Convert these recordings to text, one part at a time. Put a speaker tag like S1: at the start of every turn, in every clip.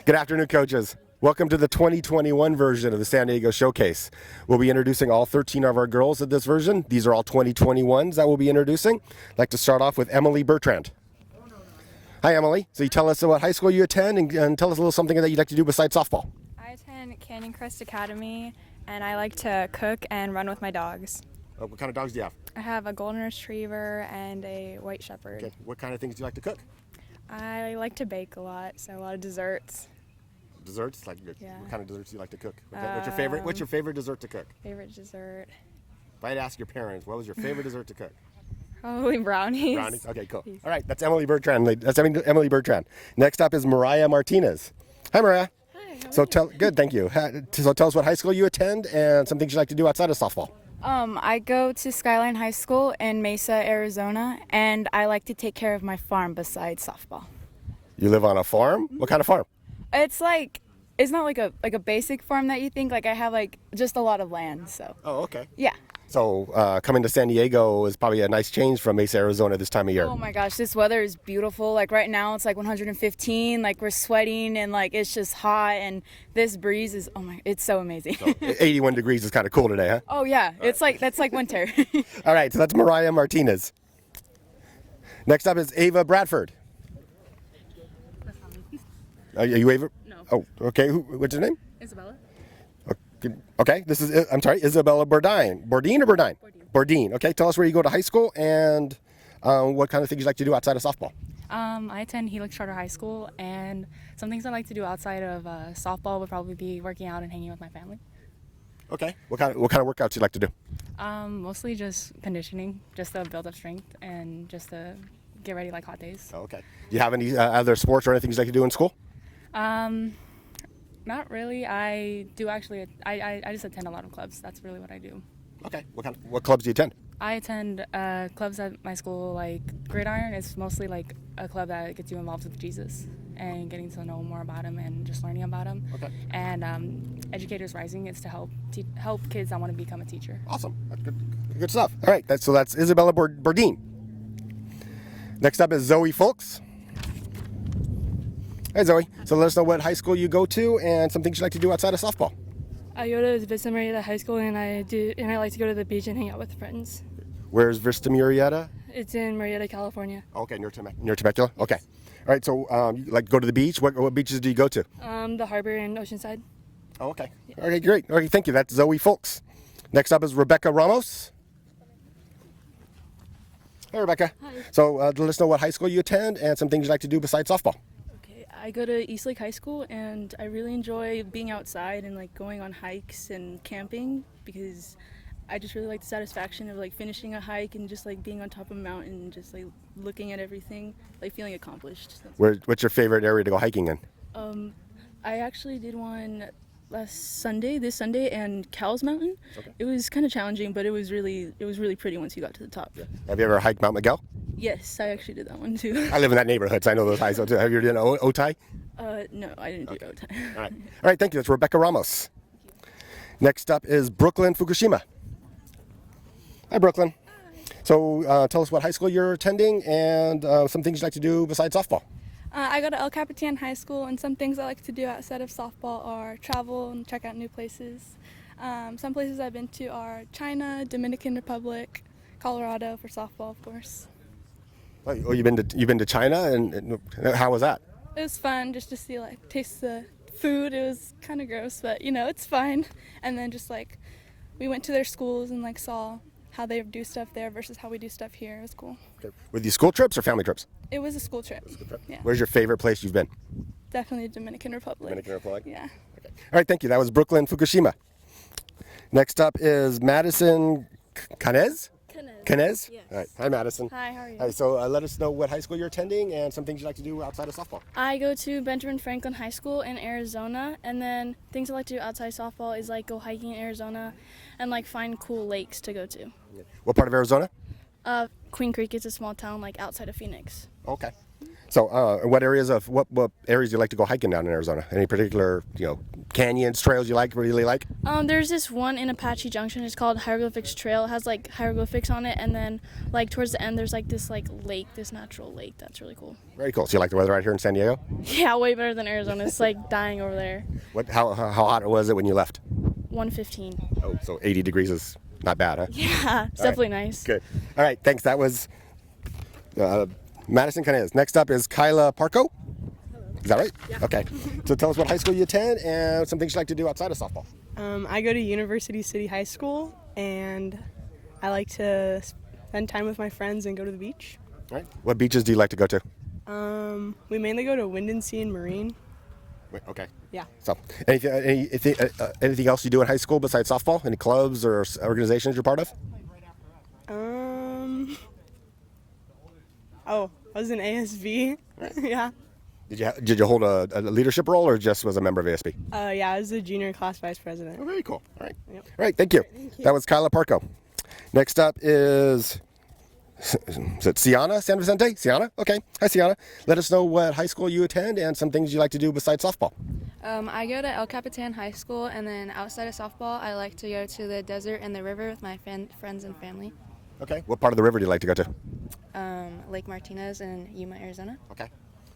S1: Good afternoon, coaches. Welcome to the 2021 version of the San Diego Showcase. We'll be introducing all 13 of our girls at this version. These are all 2021s that we'll be introducing. I'd like to start off with Emily Bertrand. Hi, Emily. So you tell us what high school you attend and tell us a little something that you'd like to do besides softball.
S2: I attend Canyon Crest Academy, and I like to cook and run with my dogs.
S1: What kind of dogs do you have?
S2: I have a golden retriever and a white shepherd.
S1: Okay. What kind of things do you like to cook?
S2: I like to bake a lot, so a lot of desserts.
S1: Desserts?
S2: Yeah.
S1: What kind of desserts do you like to cook? What's your favorite? What's your favorite dessert to cook?
S2: Favorite dessert?
S1: If I had to ask your parents, what was your favorite dessert to cook?
S2: Probably brownies.
S1: Brownies? Okay, cool. All right, that's Emily Bertrand. Emily Bertrand. Next up is Mariah Martinez. Hi, Mariah.
S3: Hi.
S1: Good, thank you. So tell us what high school you attend and some things you like to do outside of softball.
S3: I go to Skyline High School in Mesa, Arizona, and I like to take care of my farm besides softball.
S1: You live on a farm? What kind of farm?
S3: It's not like a basic farm that you think. Like I have just a lot of land, so
S1: Oh, okay.
S3: yeah.
S1: So coming to San Diego is probably a nice change from Mesa, Arizona this time of year.
S3: Oh my gosh, this weather is beautiful. Like right now it's like 115, like we're sweating and like it's just hot, and this breeze is it's so amazing.
S1: 81 degrees is kind of cool today, huh?
S3: Oh yeah, that's like winter.
S1: All right, so that's Mariah Martinez. Next up is Ava Bradford. Are you Ava?
S2: No.
S1: Oh, okay. What's her name?
S2: Isabella?
S1: Okay, I'm sorry, Isabella Bordine. Bordine or Bordine? Bordine. Okay, tell us where you go to high school and what kind of things you like to do outside of softball.
S4: I attend Helix Charter High School, and some things I like to do outside of softball would probably be working out and hanging with my family.
S1: Okay. What kind of workouts you like to do?
S4: Mostly just conditioning, just to build up strength and just to get ready like hot days.
S1: Oh, okay. Do you have any other sports or anything you like to do in school?
S4: Not really. I do actually. I just attend a lot of clubs. That's really what I do.
S1: Okay. What clubs do you attend?
S4: I attend clubs at my school, like Gridiron. It's mostly like a club that gets you involved with Jesus and getting to know more about him and just learning about him.
S1: Okay.
S4: And Educators Rising is to help kids that want to become a teacher.
S1: Awesome. That's good stuff. All right. That's Isabella Bordine. Next up is Zoe Fulks. Hi, Zoe. So let us know what high school you go to and some things you like to do outside of softball.
S5: I go to Vista Marietta High School, and I like to go to the beach and hang out with friends.
S1: Where's Vista Marietta?
S5: It's in Marietta, California.
S1: Okay, near Temecula. Okay. All right. So you like to go to the beach? What beaches do you go to?
S5: The harbor in Oceanside.
S1: Oh, okay. Yeah. Okay, great. Okay, thank you. That's Zoe Fulks. Next up is Rebecca Ramos. Hey, Rebecca.
S5: Hi.
S1: So let us know what high school you attend and some things you like to do besides softball.
S5: Okay, I go to Eastlake High School, and I really enjoy being outside and like going on hikes and camping because I just really like the satisfaction of like finishing a hike and just like being on top of a mountain and just like looking at everything, like feeling accomplished.
S1: What's your favorite area to go hiking in?
S5: I actually did one this Sunday, and Cowles Mountain.
S1: Okay.
S5: It was kind of challenging, but it was really pretty once you got to the top.
S1: Yeah. Have you ever hiked Mount Miguel?
S5: Yes, I actually did that one too.
S1: I live in that neighborhood, so I know those hikes too. Have you ever done Otay?
S5: No, I didn't do Otay.
S1: All right. All right, thank you. That's Rebecca Ramos. Next up is Brooklyn Fukushima. Hi, Brooklyn. So tell us what high school you're attending and some things you like to do besides softball.
S6: I go to El Capitan High School, and some things I like to do outside of softball are travel and check out new places. Some places I've been to are China, Dominican Republic, Colorado for softball, of course.
S1: Oh, you've been to China, and how was that?
S6: It was fun just to see, taste the food. It was kind of gross, but it's fine. And then just we went to their schools and saw how they do stuff there versus how we do stuff here. It was cool.
S1: Okay. Were these school trips or family trips?
S6: It was a school trip. Yeah.
S1: Where's your favorite place you've been?
S6: Definitely Dominican Republic.
S1: Dominican Republic?
S6: Yeah.
S1: Okay. All right, thank you. That was Brooklyn Fukushima. Next up is Madison Canez? Canez?
S6: Yes.
S1: All right. Hi, Madison.
S6: Hi, how are you?
S1: Hi, so let us know what high school you're attending and some things you like to do outside of softball.
S6: I go to Benjamin Franklin High School in Arizona, and then things I like to do outside softball is go hiking in Arizona and find cool lakes to go to.
S1: What part of Arizona?
S6: Queen Creek is a small town outside of Phoenix.
S1: Okay. So, what areas do you like to go hiking down in Arizona? Any particular, canyons, trails you really like?
S7: There's this one in Apache Junction. It's called Hieroglyphics Trail. It has like hieroglyphics on it, and then like towards the end, there's like this lake, this natural lake. That's really cool.
S1: Very cool. So you like the weather out here in San Diego?
S7: Yeah, way better than Arizona. It's like dying over there.
S1: How hot was it when you left?
S7: 115.
S1: Oh, so 80 degrees is not bad, huh?
S7: Yeah, it's definitely nice.
S1: Good. All right, thanks. That was Madison Canales. Next up is Kyla Parco. Is that right? Yeah. Okay. So tell us what high school you attend and some things you like to do outside of softball.
S8: I go to University City High School, and I like to spend time with my friends and go to the beach.
S1: All right. What beaches do you like to go to?
S8: We mainly go to Windansea and Marine.
S1: Wait, okay.
S8: Yeah.
S1: So anything else you do in high school besides softball? Any clubs or organizations you're part of?
S8: I was in ASB. Yeah.
S1: Did you hold a leadership role or just was a member of ASB?
S8: Yeah, I was the junior class vice president.
S1: Oh, very cool. All right.
S8: Yep.
S1: All right. Thank you. That was Kyla Parco. Next up is it Sienna San Vicente? Sienna? Okay. Hi, Sienna. Let us know what high school you attend and some things you like to do besides softball.
S9: I go to El Capitan High School, and then outside of softball, I like to go to the desert and the river with my friends and family.
S1: Okay. What part of the river do you like to go to?
S9: Lake Martinez in Yuma, Arizona.
S1: Okay.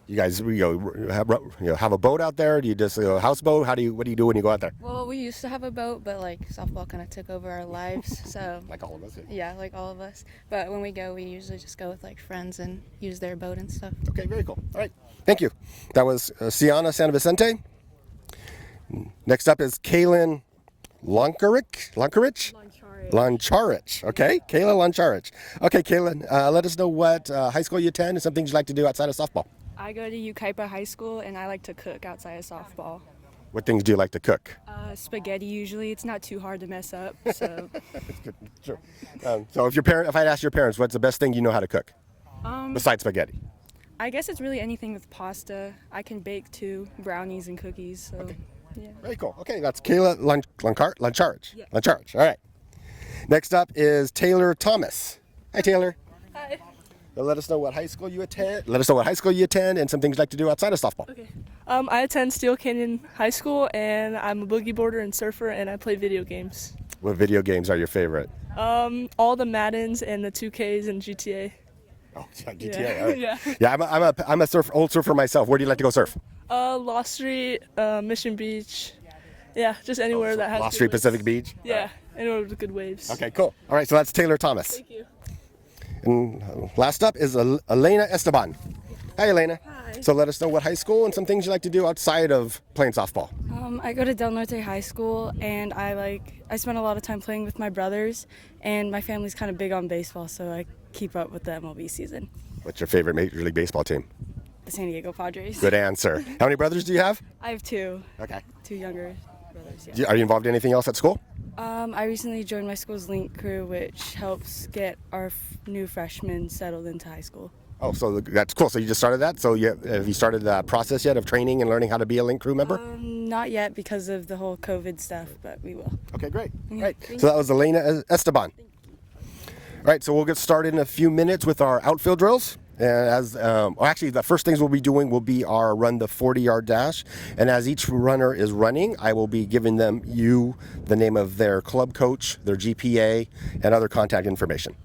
S1: You guys, have a boat out there? Do you just houseboat? What do you do when you go out there?
S9: Well, we used to have a boat, but softball kind of took over our lives, so.
S1: Like all of us.
S9: Yeah, like all of us. But when we go, we usually just go with friends and use their boat and stuff.
S1: Okay, very cool. All right. Thank you. That was Sienna San Vicente. Next up is Kaylin Lonkarich. Loncharich. Okay, Kayla Loncharich. Okay, Kaylin, let us know what high school you attend and some things you like to do outside of softball.
S2: I go to Yucaipa High School, and I like to cook outside of softball.
S1: What things do you like to cook?
S2: Spaghetti usually. It's not too hard to mess up. So.
S1: That's good. Sure. So if I'd ask your parents, what's the best thing you know how to cook besides spaghetti?
S2: I guess it's really anything with pasta. I can bake too, brownies and cookies. So.
S1: Okay.
S2: Yeah.
S1: Very cool. Okay, that's Kayla Loncharich.
S2: Yeah.
S1: Loncharich. All right. Next up is Taylor Thomas. Hi, Taylor.
S6: Hi.
S1: Let us know what high school you attend. And some things you like to do outside of softball.
S6: Okay. I attend Steel Canyon High School, and I'm a boogie boarder and surfer, and I play video games.
S1: What video games are your favorite?
S6: All the Maddens and the 2Ks and GTA.
S1: Oh, GTA.
S6: Yeah.
S1: All right.
S6: Yeah.
S1: Yeah, I'm a old surfer myself. Where do you like to go surf?
S6: Lost Street, Mission Beach. Yeah, just anywhere that has
S1: Lost
S6: good
S1: Street,
S6: waves.
S1: Pacific Beach.
S6: Yeah, anywhere with good waves.
S1: Okay, cool. All right, so that's Taylor Thomas.
S6: Thank you.
S1: And last up is Elena Esteban. Hi, Elena.
S10: Hi.
S1: So let us know what high school and some things you like to do outside of playing softball.
S10: I go to Del Norte High School, and I spend a lot of time playing with my brothers, and my family's kind of big on baseball, so I keep up with the MLB season.
S1: What's your favorite Major League Baseball team?
S10: The San Diego Padres.
S1: Good answer. How many brothers do you have?
S10: I have two.
S1: Okay.
S10: Two younger brothers, yeah.
S1: Are you involved in anything else at school?
S10: I recently joined my school's Link crew, which helps get our new freshmen settled into high school.
S1: Oh, so that's cool. So you just started that? So have you started the process yet of training and learning how to be a Link crew member?
S10: Not yet because of the whole COVID stuff, but we will.
S1: Okay, great.
S10: Yeah,
S1: Right.
S10: thank
S1: So that was Elena Esteban. All right, so we'll get started in a few minutes with our outfield drills. And actually, the first things we'll be doing will be our run the 40-yard dash. And as each runner is running, I will be giving the name of their club coach, their GPA, and other contact information.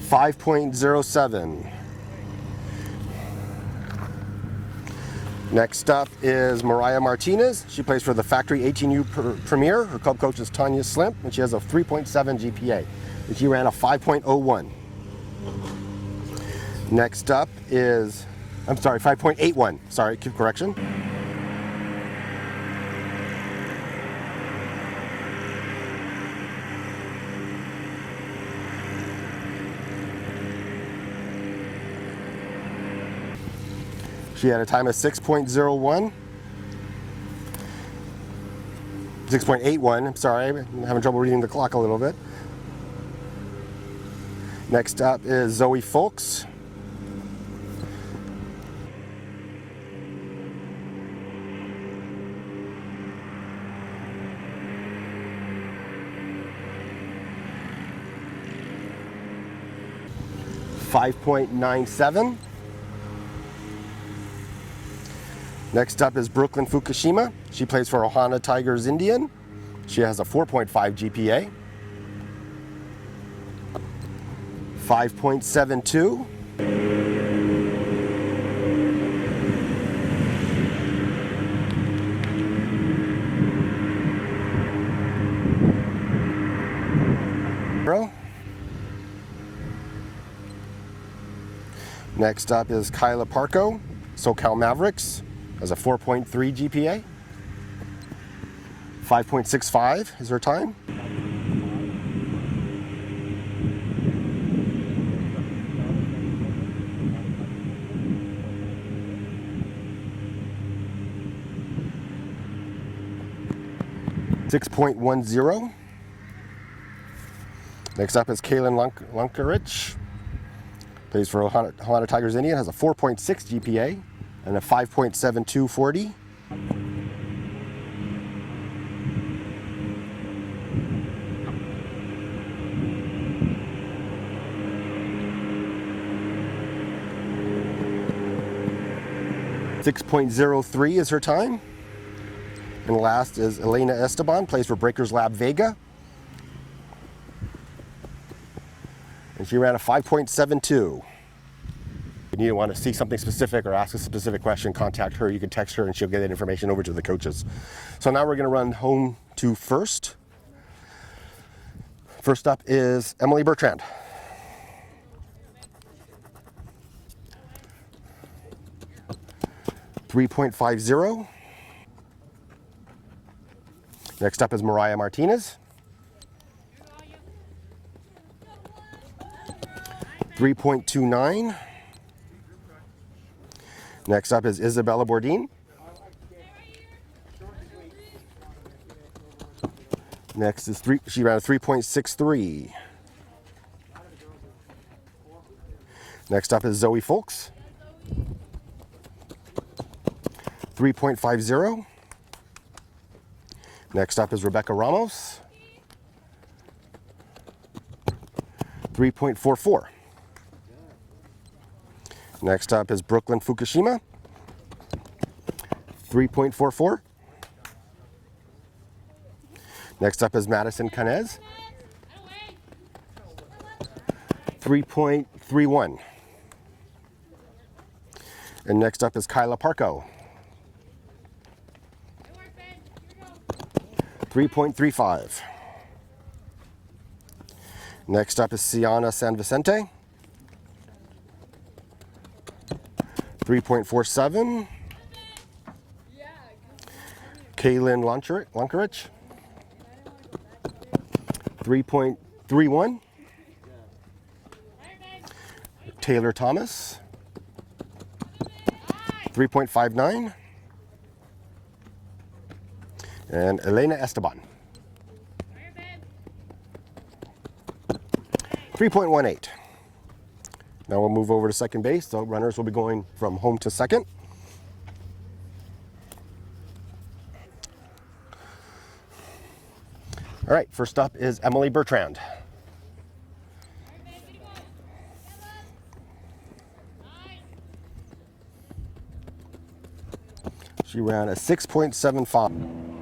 S1: .07. Next up is Mariah Martinez. She plays for the Factory 18U Premier. Her club coach is Tanya Slimp, and she has a 3.7 GPA. And she ran a 5.01. Next up is, 5.81. Sorry, correction. She had a time of 6.01. 6.81, I'm sorry, I'm having trouble reading the clock a little bit. Next up is Zoe Folks. .97. Next up is Brooklyn Fukushima. She plays for Ohana Tigers Indian. She has a 4.5 GPA. 5.72. Next up is Kyla Parko, SoCal Mavericks, has a 4.3 GPA. 5.65 is her time. .10. Next up is Kaylin Lunkarich. Plays for Ohana Tigers Indian, has a 4.6 GPA and a 5.72 40. .03 is her time. And last is Elena Esteban, plays for Breakers Lab Vega. And she ran a 5.72. If you want to see something specific or ask a specific question, contact her. You can text her and she'll get that information over to the coaches. So now we're going to run home to first. First up is Emily Bertrand. .50. Next up is Mariah Martinez. 3.29. Next up is Isabella Bourdin. Next is she ran a 3.63. Next up is Zoe Folks. 3.50. Next up is Rebecca Ramos. 3.44. Next up is Brooklyn Fukushima. 3.44. Next up is Madison Canez. 3.31. And next up is Kyla Parko. 3.35. Next up is Sienna San Vicente. 3.47. Kaylin Lunkarich. 3.31. Taylor Thomas. 3.59. And Elena Esteban. 3.18. Now we'll move over to second base. So runners will be going from home to second. All right, first up is Emily Bertrand. She ran a 6.75.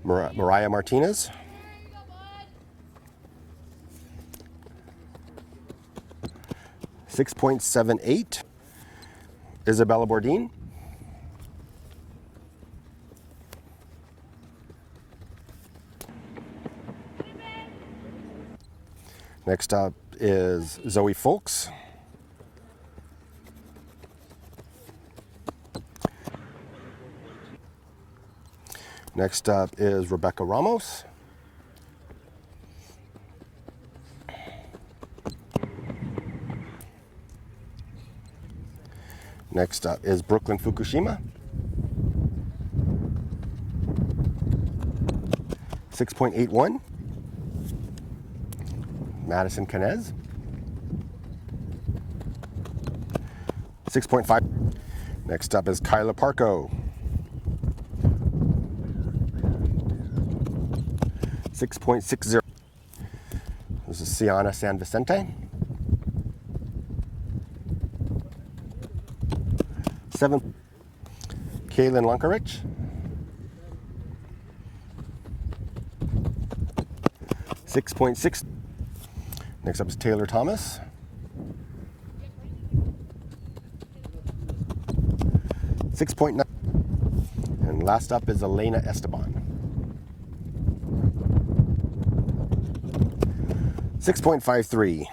S1: Mariah Martinez. 6.78, Isabella Bourdin. Next up is Zoe Folks. Next up is Rebecca Ramos. Next up is Brooklyn Fukushima. 6.81. Madison Canez. 6.5. Next up is Kyla Parco. 6.60. This is Sienna San Vicente. 7. Kaylin Lunkerich. 6.6. Next up is Taylor Thomas. 6.9. And last up is Elena Esteban. 6.53.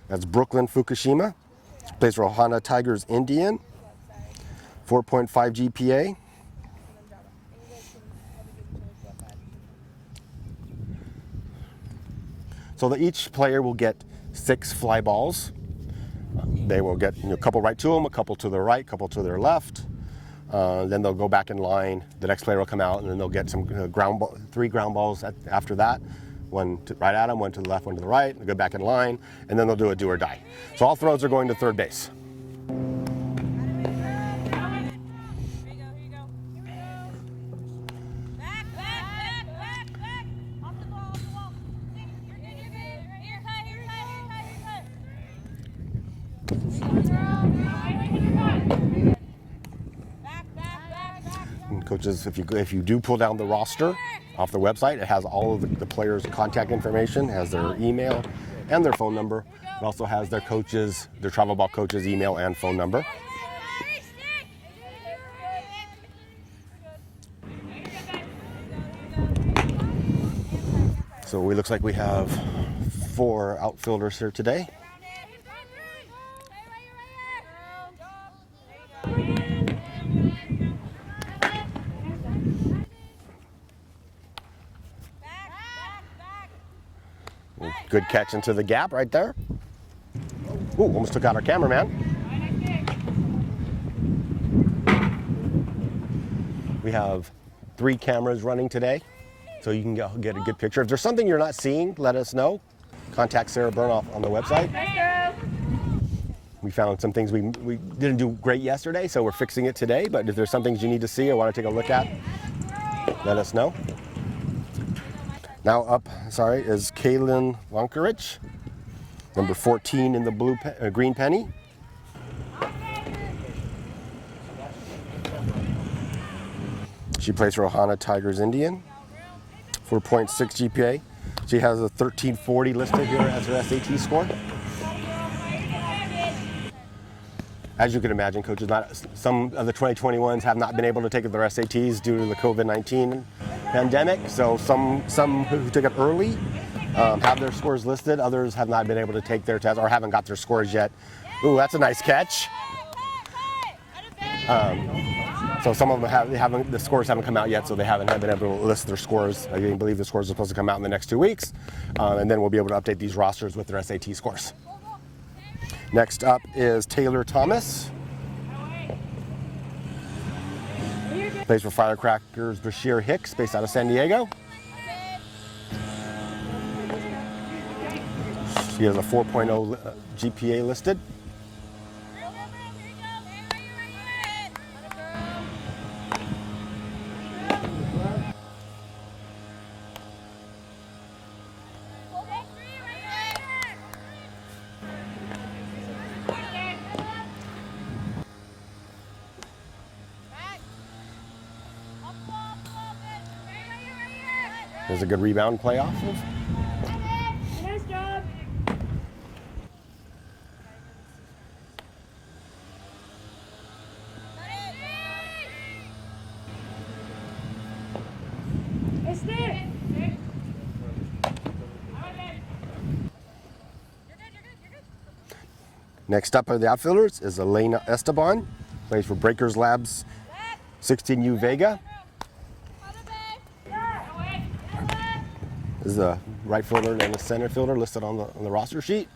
S1: That's Brooklyn Fukushima. Plays for Ohana Tigers Indian. 4.5 GPA. So that each player will get 6 fly balls. They will get a couple right to them, a couple to their right, a couple to their left. Then they'll go back in line. The next player will come out, and then they'll get some 3 ground balls after that. One right at them, one to the left, one to the right. They'll go back in line, and then they'll do a do or die. So all throws are going to third base. And coaches, if you do pull down the roster off the website, it has all of the players' contact information, has their email and their phone number. It also has their coaches, their travel ball coaches' email and phone number. So it looks like we have 4 outfielders here today. Good catch into the gap right there. Ooh, almost took out our cameraman. We have 3 cameras running today, so you can get a good picture. If there's something you're not seeing, let us know. Contact Sarah Burnoff on the website. We found some things we didn't do great yesterday, so we're fixing it today. But if there's some things you need to see or want to take a look at, let us know. Now up, is Kaylin Lunkerich, number 14 in the green penny. She plays for Ohana Tigers Indian, 4.6 GPA. She has a 1340 listed here as her SAT score. As you can imagine, coaches, some of the 2021s have not been able to take their SATs due to the COVID-19 pandemic. So some who took it early have their scores listed. Others have not been able to take their test or haven't got their scores yet. Ooh, that's a nice catch. So some of them the scores haven't come out yet, so they haven't been able to list their scores. I believe the scores are supposed to come out in the next 2 weeks, and then we'll be able to update these rosters with their SAT scores. Next up is Taylor Thomas. Plays for Firecrackers Bashir Hicks, based out of San Diego. She has a 4.0 GPA listed. There's a good rebound play off of.
S11: Nice job.
S1: Next up are the outfielders is Elena Esteban, plays for Breakers Labs 16U Vega. This is a right fielder and a center fielder listed on the roster sheet.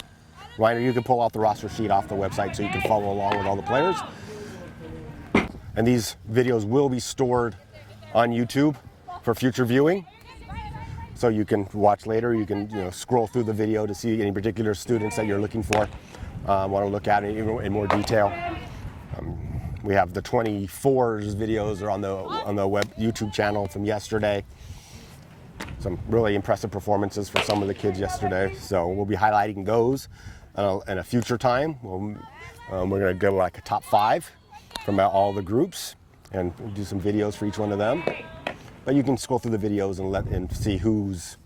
S1: Ryan, you can pull out the roster sheet off the website so you can follow along with all the players. And these videos will be stored on YouTube for future viewing. So you can watch later, you can scroll through the video to see any particular students that you're looking for, want to look at it in more detail. We have the 24s videos are on the web YouTube channel from yesterday. Some really impressive performances for some of the kids yesterday. So we'll be highlighting those in a future time. We're going to go like a top 5 from all the groups and do some videos for each one of them. But you can scroll through the videos and see who's,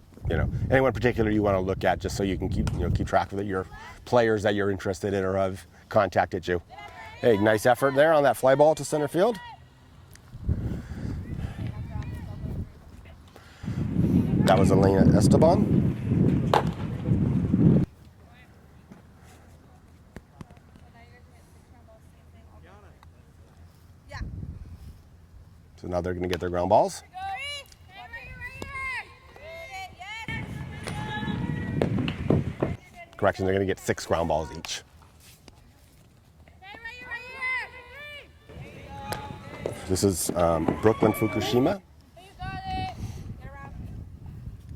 S1: anyone particular you want to look at, just so you can keep track of your players that you're interested in or have contacted you. Hey, nice effort there on that fly ball to center field. That was Elena Esteban. So now they're going to get their ground balls. Correction, they're going to get 6 ground balls each. This is Brooklyn Fukushima.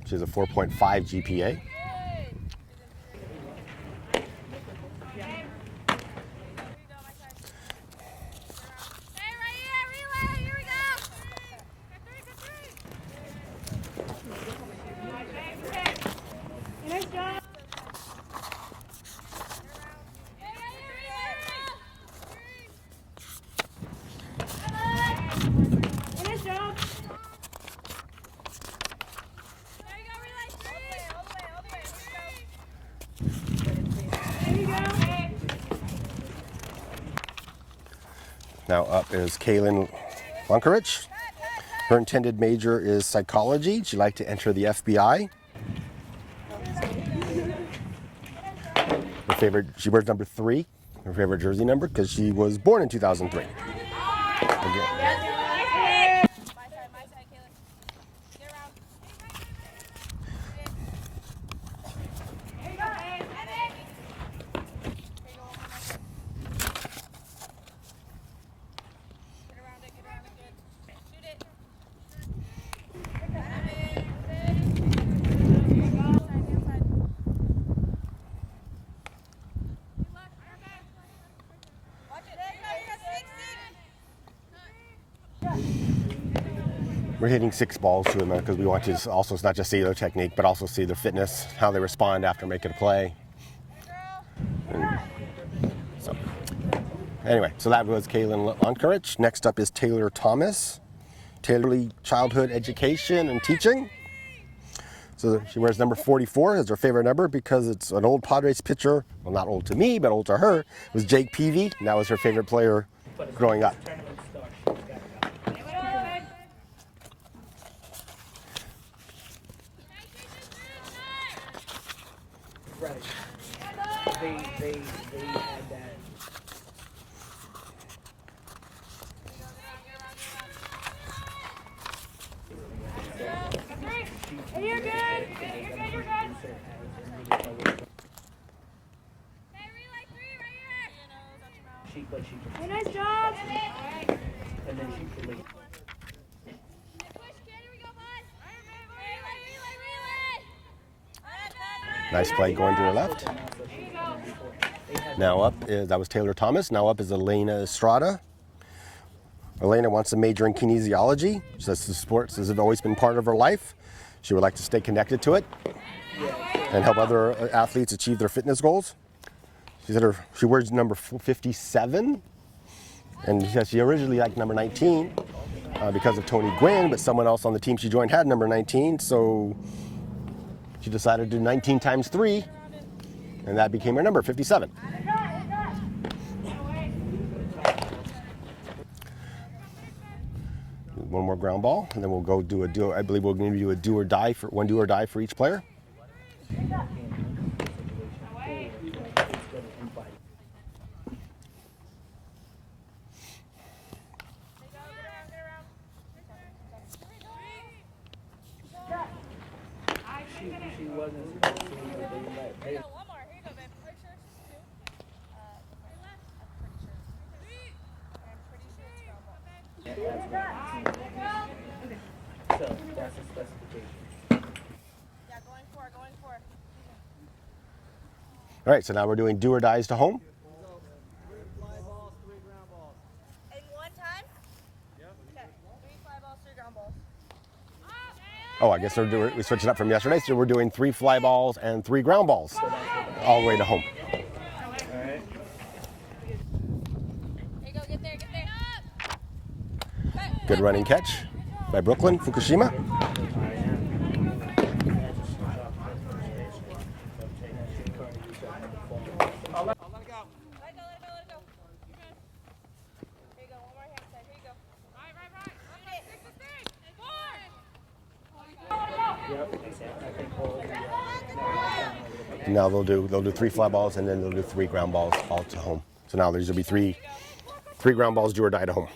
S1: She has a 4.5 GPA. Now up is Kaylin Lunkerich. Her intended major is psychology. She'd like to enter the FBI. Her favorite, she wears number 3, her favorite jersey number, because she was born in 2003. Again. We're hitting 6 balls to them because we want to also not just see their technique, but also see their fitness, how they respond after making a play. Anyway, so that was Kaylin Lunkerich. Next up is Taylor Thomas, Taylor Childhood Education and Teaching. So she wears number 44 as her favorite number because it's an old Padres pitcher, well, not old to me, but old to her. It was Jake Peavy, and that was her favorite player growing up.
S11: Right. They had that.
S12: Hey, you're good. You're good. Hey, relay 3 right here. Hey, nice job.
S11: And then she could leave.
S1: Nice play going to her left. Now up is, that was Taylor Thomas. Now up is Elena Estrada. Elena wants to major in kinesiology. She says the sports has always been part of her life. She would like to stay connected to it and help other athletes achieve their fitness goals. She said she wears number 57, and she said she originally liked number 19 because of Tony Gwynn, but someone else on the team she joined had number 19, so she decided to do 19 times 3, and that became her number, 57. One more ground ball, and then we'll go do a do. I believe we're going to do a do or die for one do or die for each player.
S11: she wasn't supposed to, but they let. So that's the specification.
S1: All right, so now we're doing do or dies to home. Oh, I guess we switched it up from yesterday, so we're doing 3 fly balls and 3 ground balls all the way to home.
S11: All right.
S1: Good running catch by Brooklyn Fukushima. Now they'll do 3 fly balls and then they'll do 3 ground balls all to home. So now there's gonna be three ground balls do or die to home.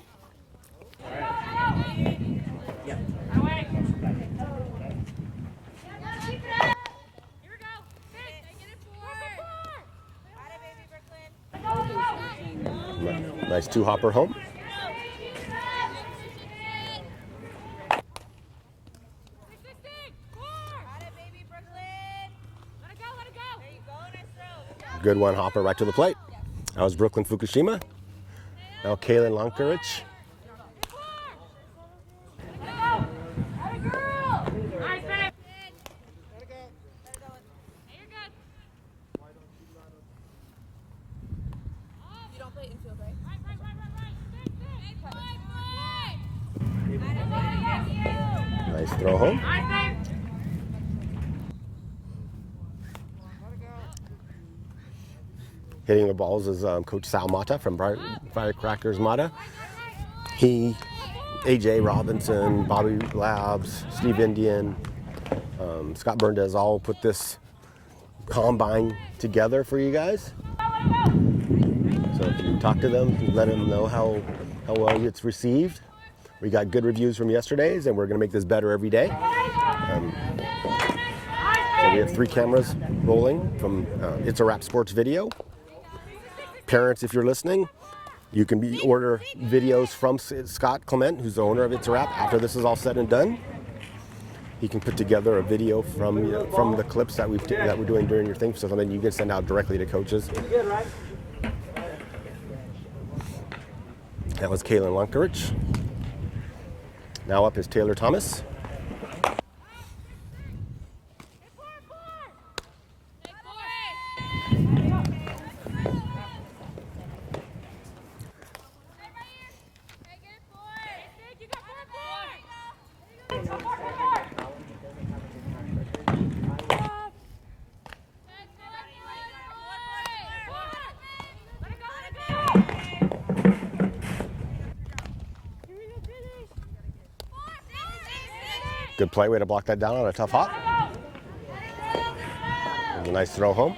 S1: Nice 2-hopper home. Good 1-hopper right to the plate. That was Brooklyn Fukushima. Now Kaylin Lankarich. Nice throw home. Hitting the balls is Coach Sal Mata from Firecrackers Mata. He, AJ Robinson, Bobby Labs, Steve Indian, Scott Burndes all put this combine together for you guys. So if you talk to them, let them know how well it's received. We got good reviews from yesterday's, and we're going to make this better every day. So we have 3 cameras rolling from It's a Wrap Sports Video. Parents, if you're listening, you can order videos from Scott Clement, who's the owner of It's a Wrap. After this is all said and done, he can put together a video from the clips that we're doing during your thing, so something you can send out directly to coaches. That was Kaylin Lankarich. Now up is Taylor Thomas. Good play, way to block that down on a tough hop. And a nice throw home.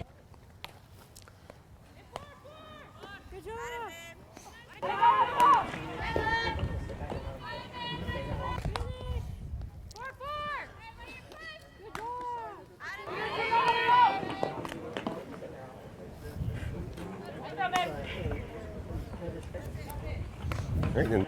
S1: Right, and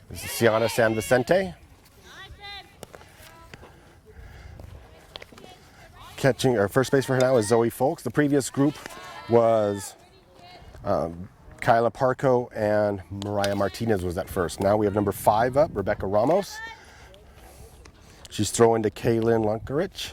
S1: This is Sienna San Vicente. Catching our first base for her now is Zoe Folks. The previous group was Kyla Parco and Mariah Martinez was at first. Now we have number 5 up, Rebecca Ramos. She's throwing to Kaylin Lunkerich.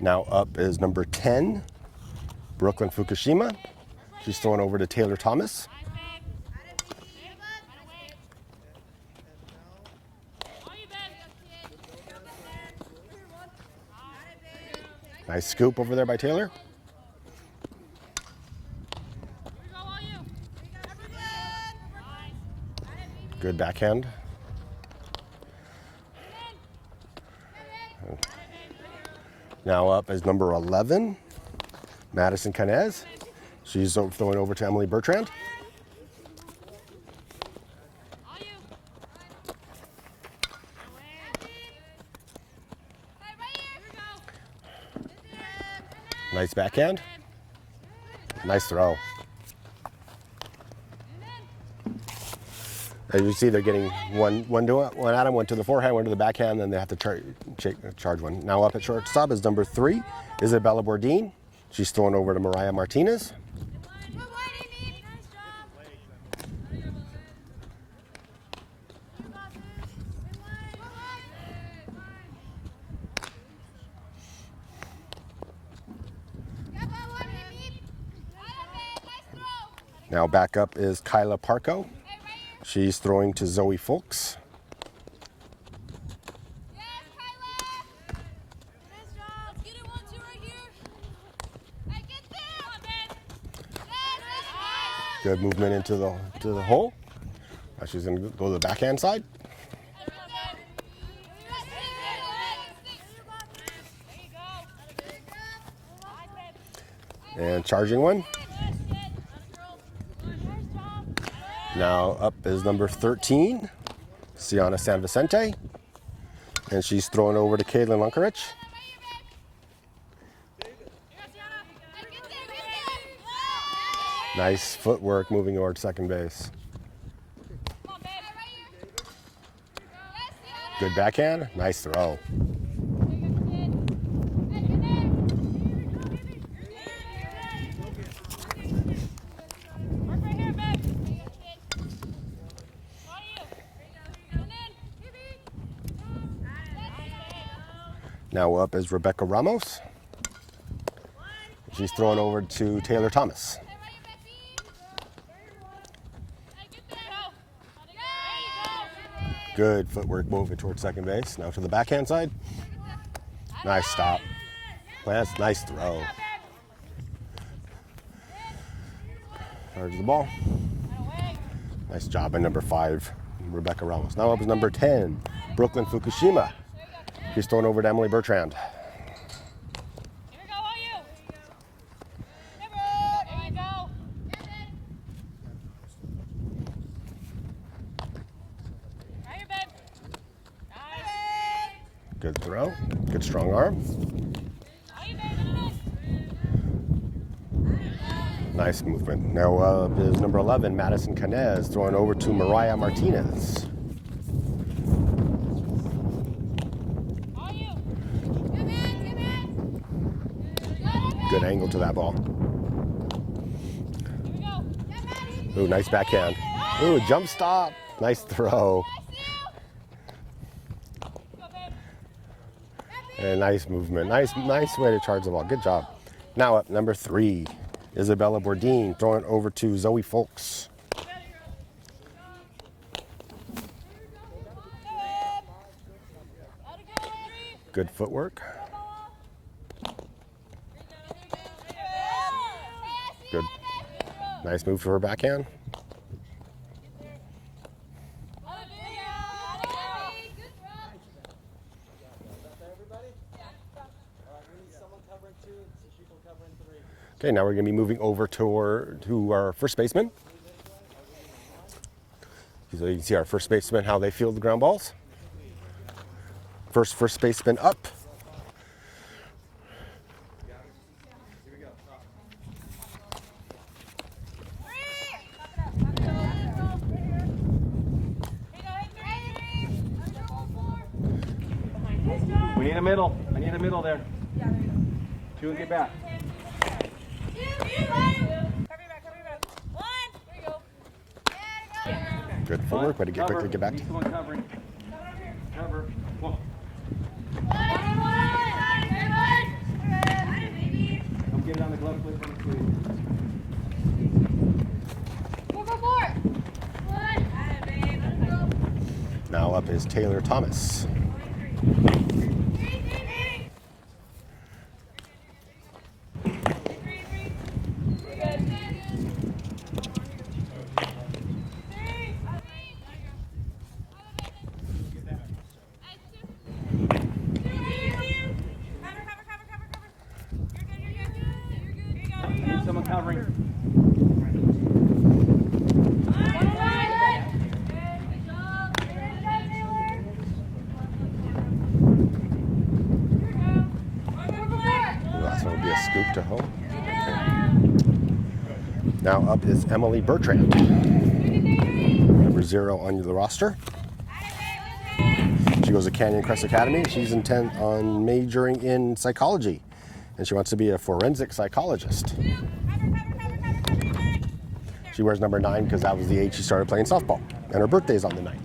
S1: Now up is number 10, Brooklyn Fukushima. She's throwing over to Taylor Thomas. Nice scoop over there by Taylor. Good backhand. Now up is number 11, Madison Canez. She's throwing over to Emily Bertrand. Nice backhand. Nice throw. As you see, they're getting one at him, one to the forehand, one to the backhand, then they have to charge one. Now up at shortstop is number 3, Isabella Bourdin. She's throwing over to Mariah Martinez. Now back up is Kyla Parco. She's throwing to Zoe Folks. Good movement into the hole. Now she's going to go to the backhand side. And charging one. Now up is number 13, Sienna San Vicente. And she's throwing over to Kaylin Lunkerich. Nice footwork moving over to second base. Good backhand, nice throw. Now up is Rebecca Ramos. She's throwing over to Taylor Thomas. Good footwork moving towards second base. Now to the backhand side. Nice stop. That's nice throw. Charge the ball. Nice job by number 5, Rebecca Ramos. Now up is number 10, Brooklyn Fukushima. She's throwing over to Emily Bertrand. Good throw. Good strong arm. Nice movement. Now is number 11, Madison Canez, throwing over to Mariah Martinez. Good angle to that ball. Ooh, nice backhand. Ooh, jump stop. Nice throw. And nice movement. Nice way to charge the ball. Good job. Now up, number 3, Isabella Bourdin, throwing over to Zoe Folks. Good footwork. Good. Nice move to her backhand. Okay, now we're going to be moving over to our first baseman. So you can see our first baseman, how they field the ground balls. First baseman up.
S13: We need a middle. I need a middle there. 2 and get back.
S1: Good footwork, but to get quickly get back.
S13: Need someone covering. Cover. Come get it on the glove flip on the sleeve.
S1: Now up is Taylor Thomas.
S13: Someone covering.
S1: Last one will be a scoop to home. Okay. Now up is Emily Bertrand, number 0 on the roster. She goes to Canyon Crest Academy. She's intent on majoring in psychology, and she wants to be a forensic psychologist. She wears number 9 because that was the age she started playing softball, and her birthday is on the 9th.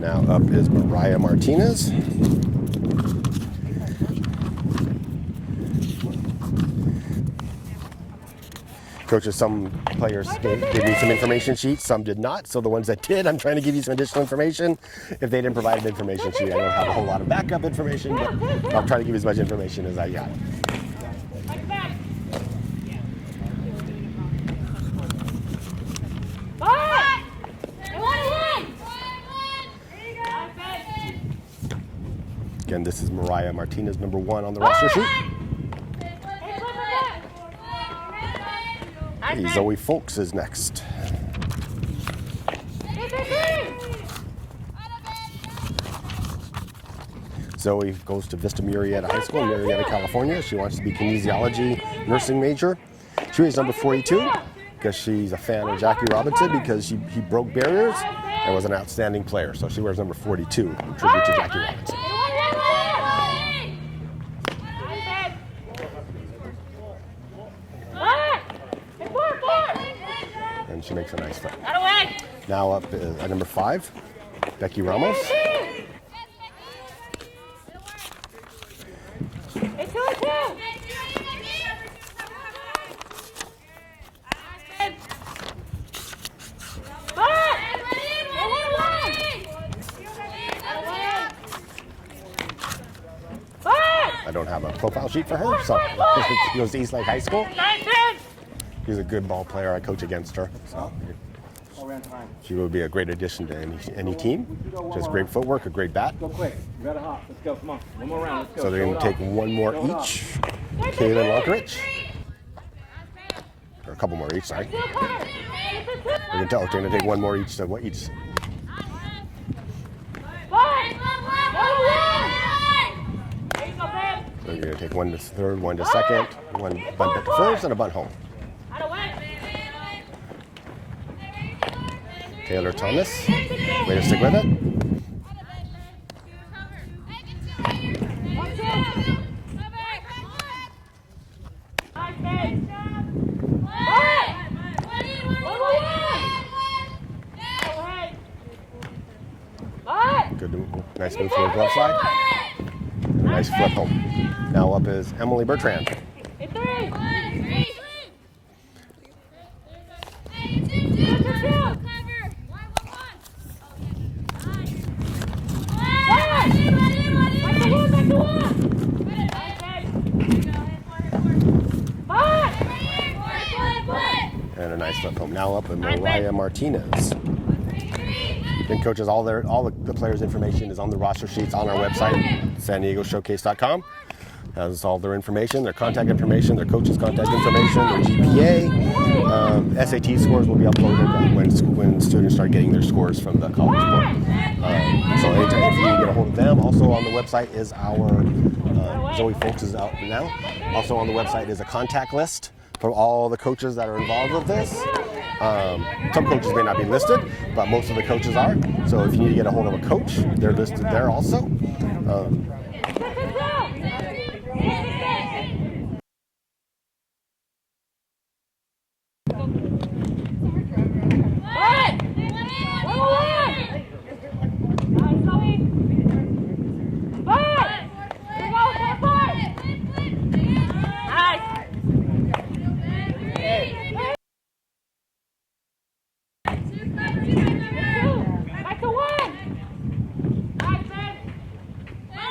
S1: Now up is Mariah Martinez. Coaches, some players gave me some information sheets, some did not. So the ones that did, I'm trying to give you some additional information. If they didn't provide an information sheet, I don't have a whole lot of backup information, but I'll try to give you as much information as I got. Again, this is Mariah Martinez, number 1 on the roster sheet. Hey, Zoe Folks is next. Zoe goes to Vista Murrieta High School in Murrieta, California. She wants to be kinesiology nursing major. She wears number 42 because she's a fan of Jackie Robinson because he broke barriers and was an outstanding player. So she wears number 42 in tribute to Jackie Robinson. And she makes a nice throw. Now up at number 5, Becky Ramos. I don't have a profile sheet for her, so she goes to East Lake High School. She's a good ball player. I coach against her, so she would be a great addition to any team. She has great footwork, a great bat.
S13: Go quick. You got a hop. Let's go. Come on. One more round. Let's go.
S1: So they're going to take one more each. Kaylin Walkerich. Or a couple more each, sorry. They're going to take one more each. So what each? They're going to take one to third, one to second, one bunt to first, and a bunt home. Taylor Thomas, way to stick with it. Good, nice move from the glove side. Nice flip home. Now up is Emily Bertrand. And a nice flip home. Now up with Mariah Martinez. Then coaches, all the players' information is on the roster sheets on our website, SanDiegoShowcase.com. Has all their information, their contact information, their coaches' contact information, their GPA. SAT scores will be uploaded when students start getting their scores from the college board. So anytime if you get a hold of them, also on the website is our Zoe Folks is out now. Also on the website is a contact list for all the coaches that are involved with this. Some coaches may not be listed, but most of the coaches are. So if you need to get a hold of a coach, they're listed there also.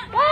S12: Go!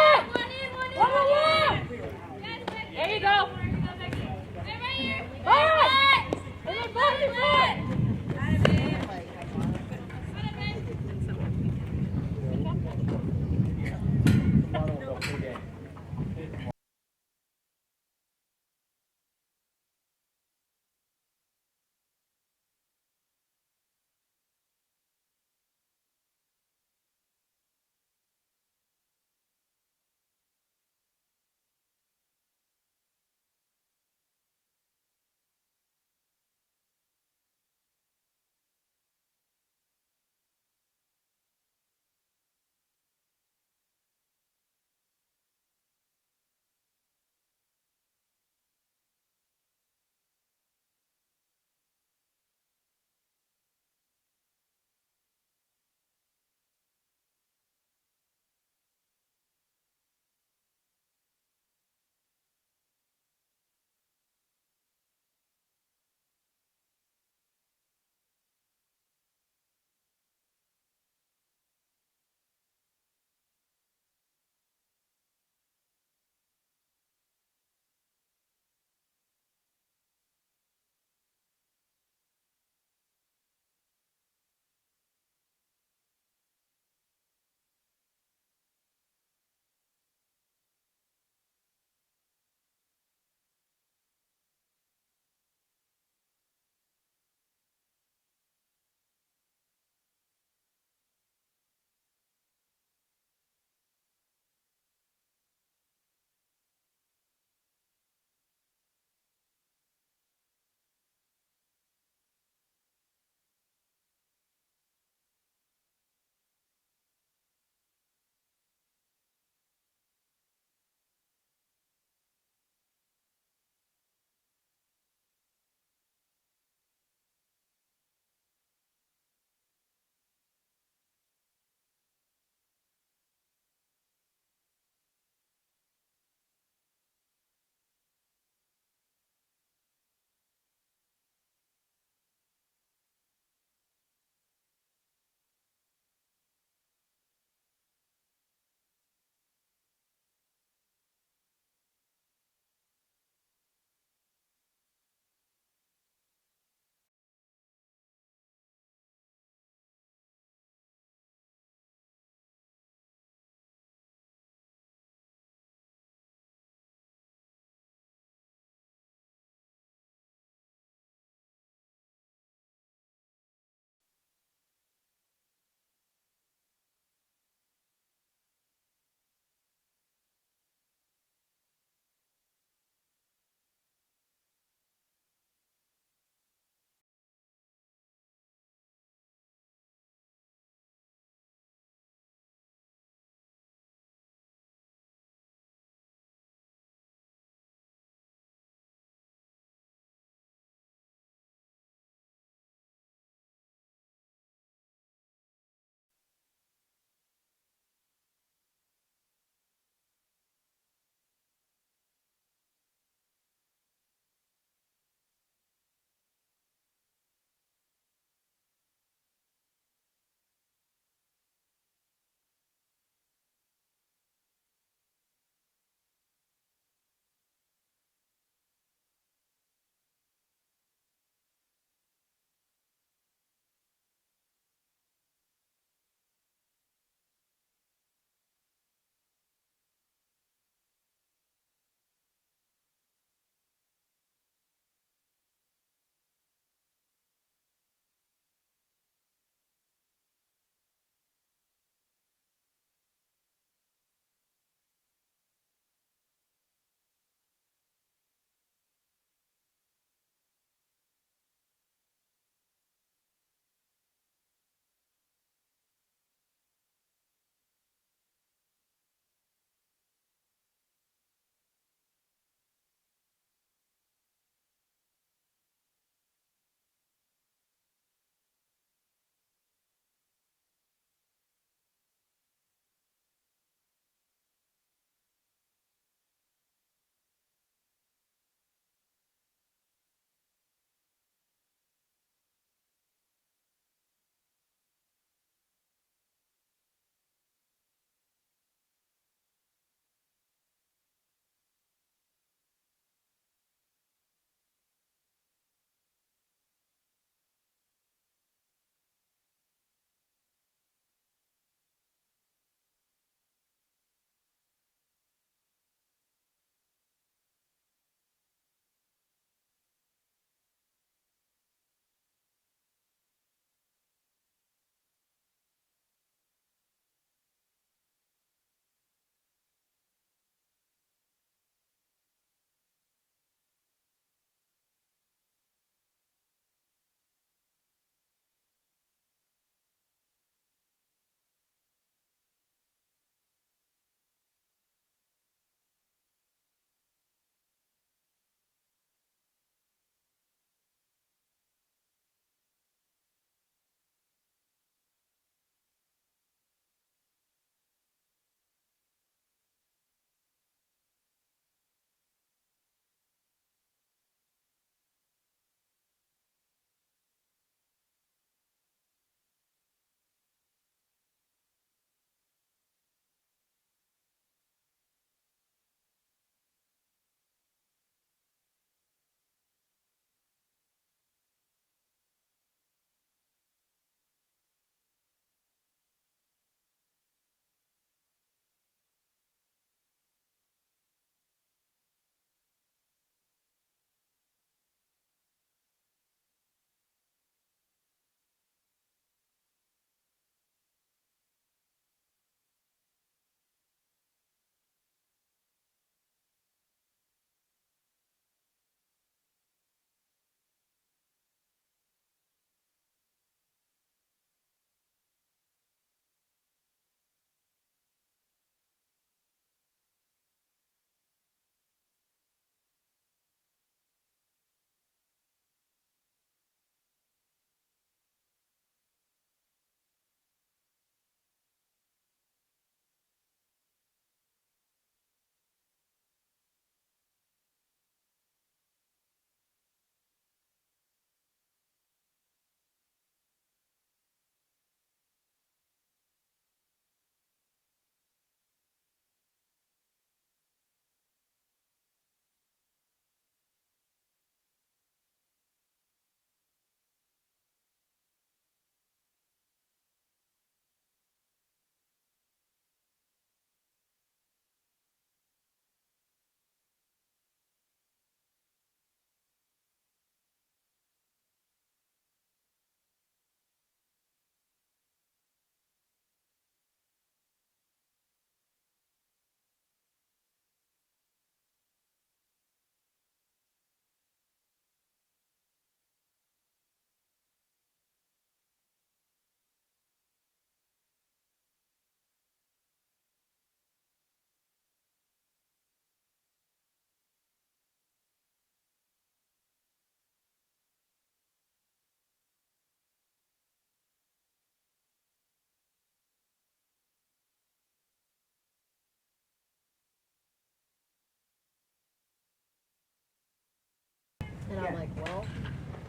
S14: well,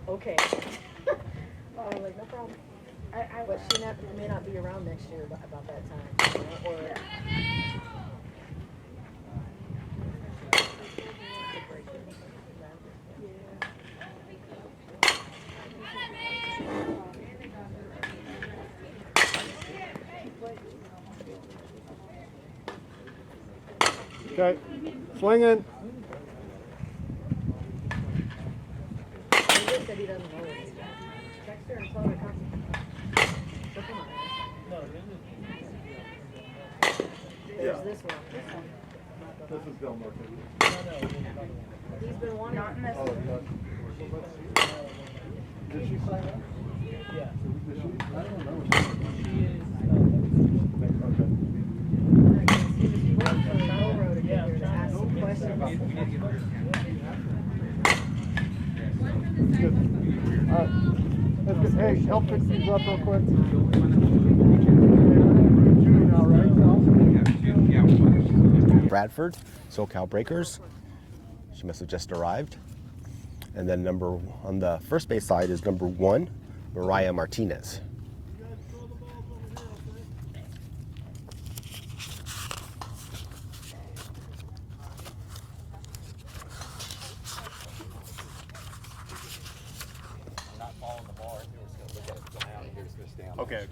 S14: okay. I was like, no problem. But she may not be around next year about that time. You know, or
S13: Okay, swinging.
S14: he said he doesn't know it. Text her and tell her to come. So come on. There's this one.
S13: This is Del Norte.
S14: He's been wanting. Not in this one.
S13: Did she sign up?
S11: Yeah.
S13: Did she? I don't know.
S11: She is.
S13: Hey, help fix these up real quick.
S1: Bradford, SoCal Breakers. She must have just arrived. And then on the first base side is number 1, Mariah Martinez.
S13: Okay.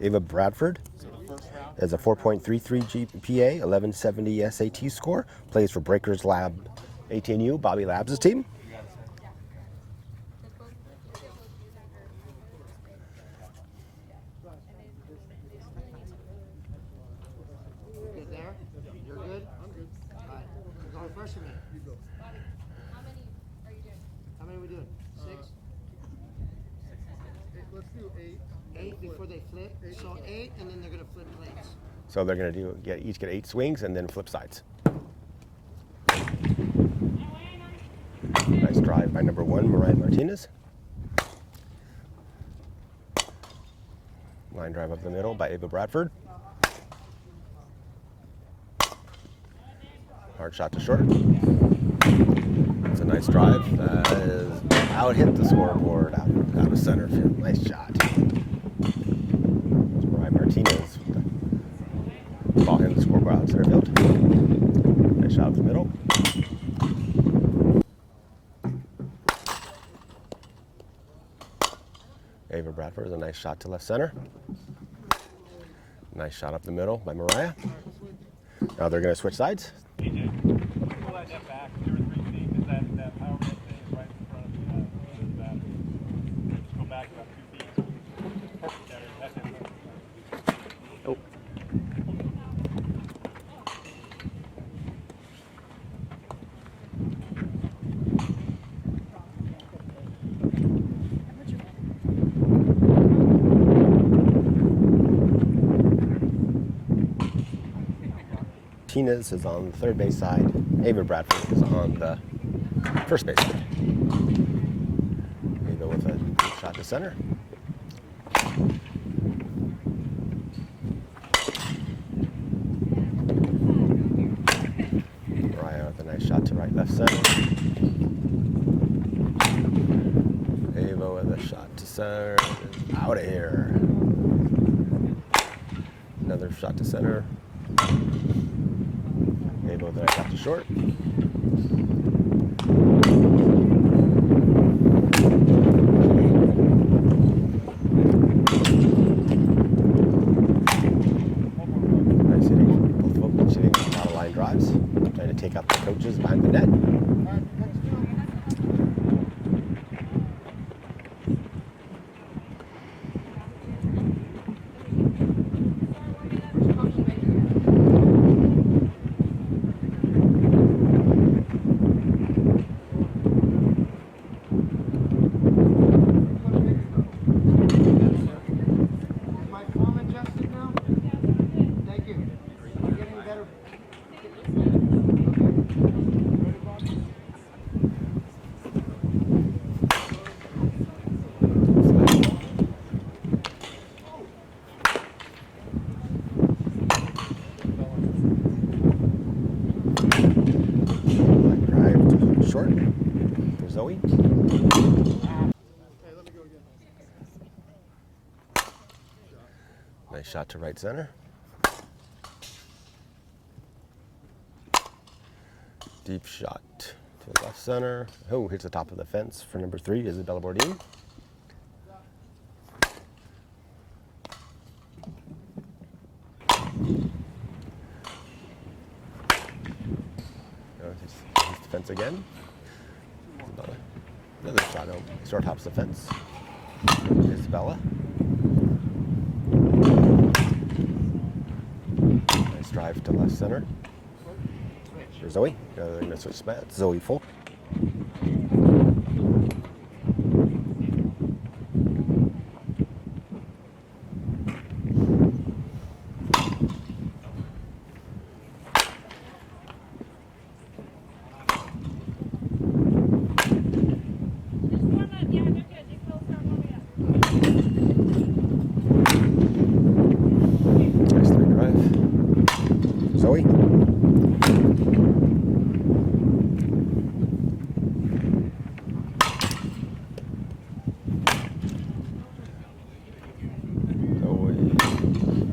S1: Ava Bradford has a 4.33 GPA, 1170 SAT score, plays for Breakers Lab 18U, Bobby Labs' team.
S14: Good there? You're good? I'm good. All right. We're going first or me? You go. How many are we doing? 6?
S13: Let's do 8.
S14: 8 before they flip. So 8, and then they're going to flip plates.
S1: So they're going to each get 8 swings and then flip sides. Nice drive by number 1, Mariah Martinez. Line drive up the middle by Ava Bradford. Hard shot to short. That's a nice drive. That is out hit the scoreboard, out of center field. Nice shot. Mariah Martinez. Ball hit the scoreboard out of center field. Nice shot up the middle. Ava Bradford is a nice shot to left center. Nice shot up the middle by Mariah. Now they're going to switch sides.
S13: Pull that back 2 or 3 feet, because that power thing is right in front of the battery. Just go back about 2 feet. Perfect. That's it. Oh.
S1: Martinez is on the third base side. Ava Bradford is on the first base side. Ava with a shot to center. Mariah with a nice shot to right, left center. Ava with a shot to center. Out of here. Another shot to center. Ava with a shot to short. Nice hitting. Both of them hitting a lot of line drives. Trying to take out the coaches behind the net. Zoe. Nice shot to right center. Deep shot to left center. Oh, hits the top of the fence for number 3, Isabella Bourdin. Hits the fence again. Another shot home. Short hops the fence. Isabella. Nice drive to left center. For Zoe. They're going to switch spots. Zoe Folk. Nice line drive. Zoe.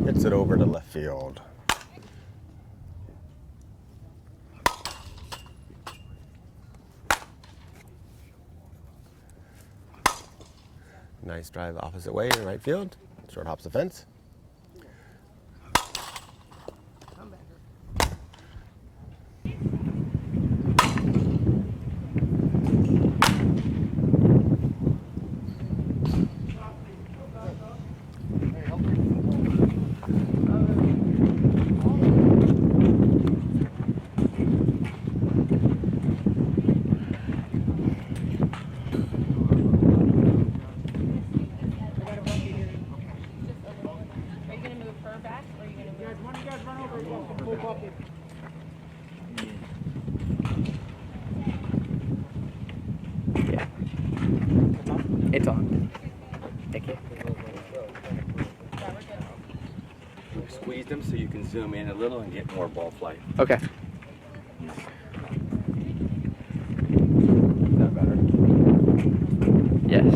S1: Hits it over to left field. Nice drive opposite way to right field. Short hops the fence.
S11: It's on. Thank you.
S15: Squeeze them so you can zoom in a little and get more ball flight.
S11: Okay.
S15: Is that better?
S11: Yes.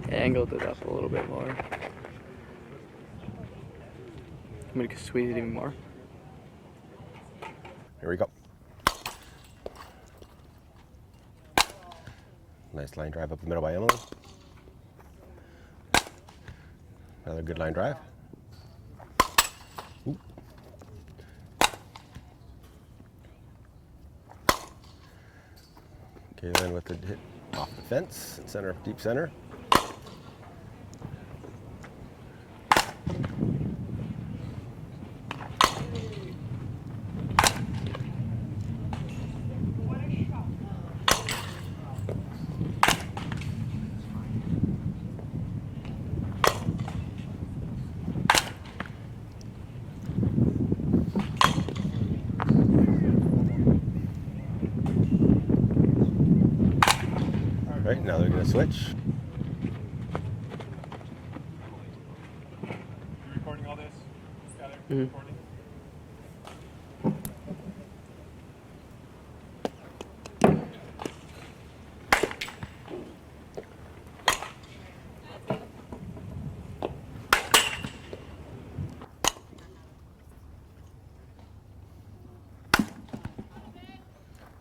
S11: Angled it up a little bit more. I'm gonna squeeze it even more.
S1: Here we go. Nice line drive up the middle by Emily. Another good line drive. Ooh. Kaylin with the hit off the fence, center, deep center. All right, now they're going to switch.
S13: You recording all this? Got it?
S11: Mhm.
S13: Recording?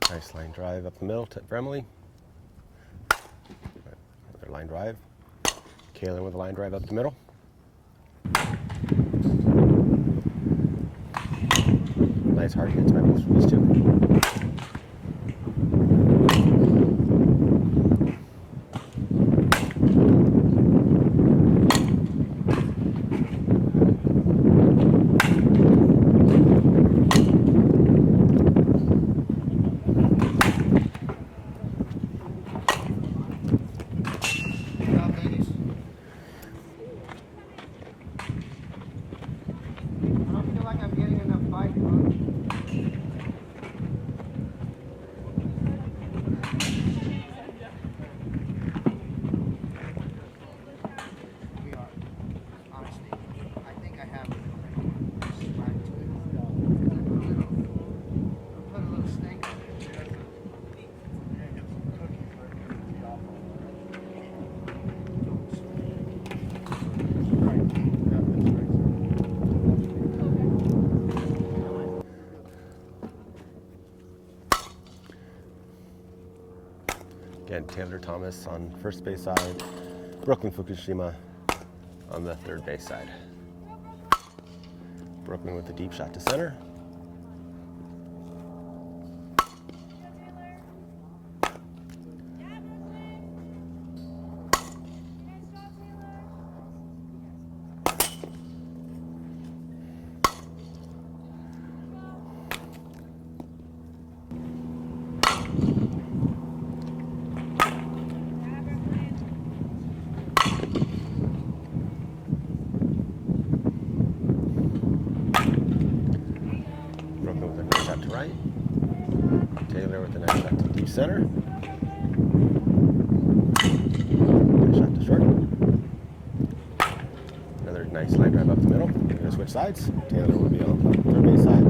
S1: Nice line drive up the middle for Emily. Another line drive. Kaylin with a line drive up the middle. Nice hard hits by both of these two. Taylor Thomas on first base side, Brooklyn Fukushima on the third base side. Brooklyn with a deep shot to center. To right. Taylor with a nice shot to deep center. Nice shot to short. Another nice line drive up the middle. We're going to switch sides. Taylor will be on the third base side.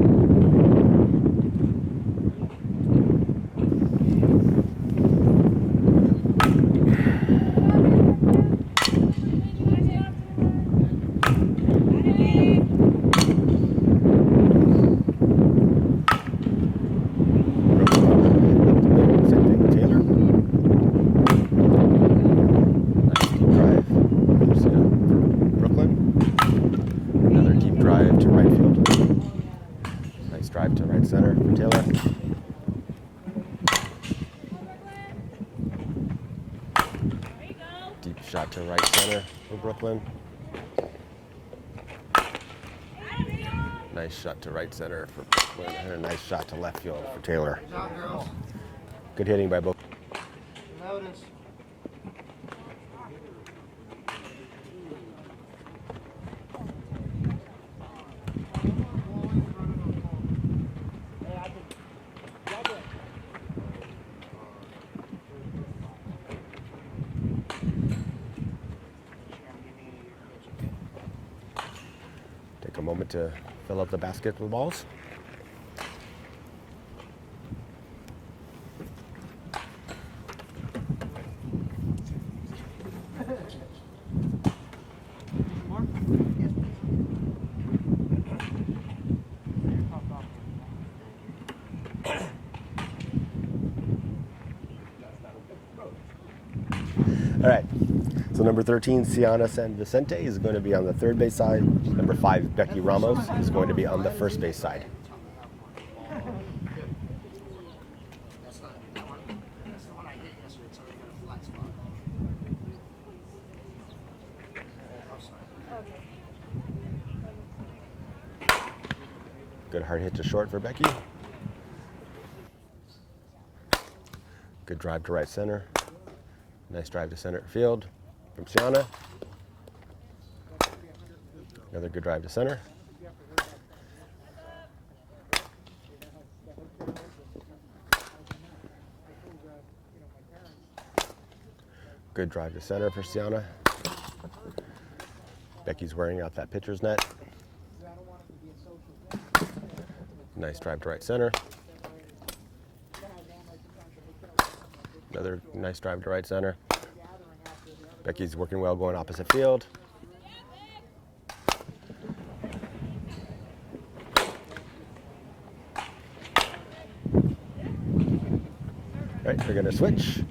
S1: Drive to right center for Taylor. Deep shot to right center for Brooklyn. Nice shot to right center for Brooklyn, and a nice shot to left field for Taylor. Good hitting by both. Take a moment to fill up the basket with balls. All right, so number 13, Sienna San Vicente, is going to be on the third base side. Number 5, Becky Ramos, is going to be on the first base side. Good hard hit to short for Becky. Good drive to right center. Nice drive to center field from Sienna. Another good drive to center. Good drive to center for Sienna. Becky's wearing out that pitcher's net. Nice drive to right center. Another nice drive to right center. Becky's working well going opposite field. Right, they're going to switch.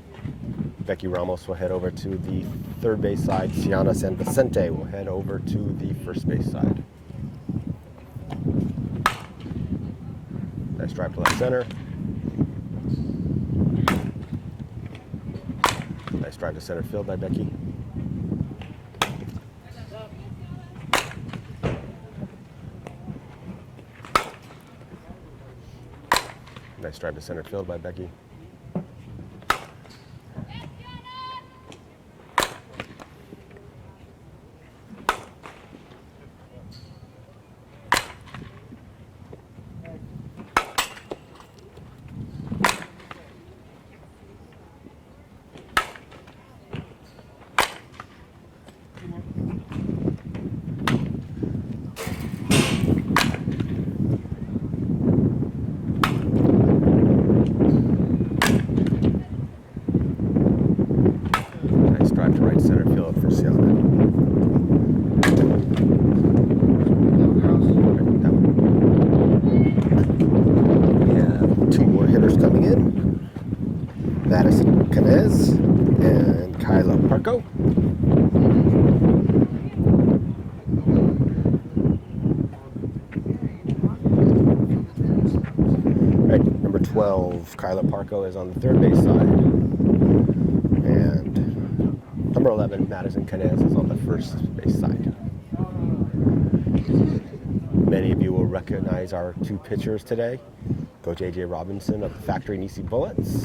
S1: Becky Ramos will head over to the third base side. Sienna San Vicente will head over to the first base side. Nice drive to left center. Nice drive to center field by Becky. Nice drive to center field by Becky. 12, Kyla Parko, is on the third base side. And number 11, Madison Canez, is on the first base side. Many of you will recognize our two pitchers today. Coach A.J. Robinson of the Factory and EC Bullets,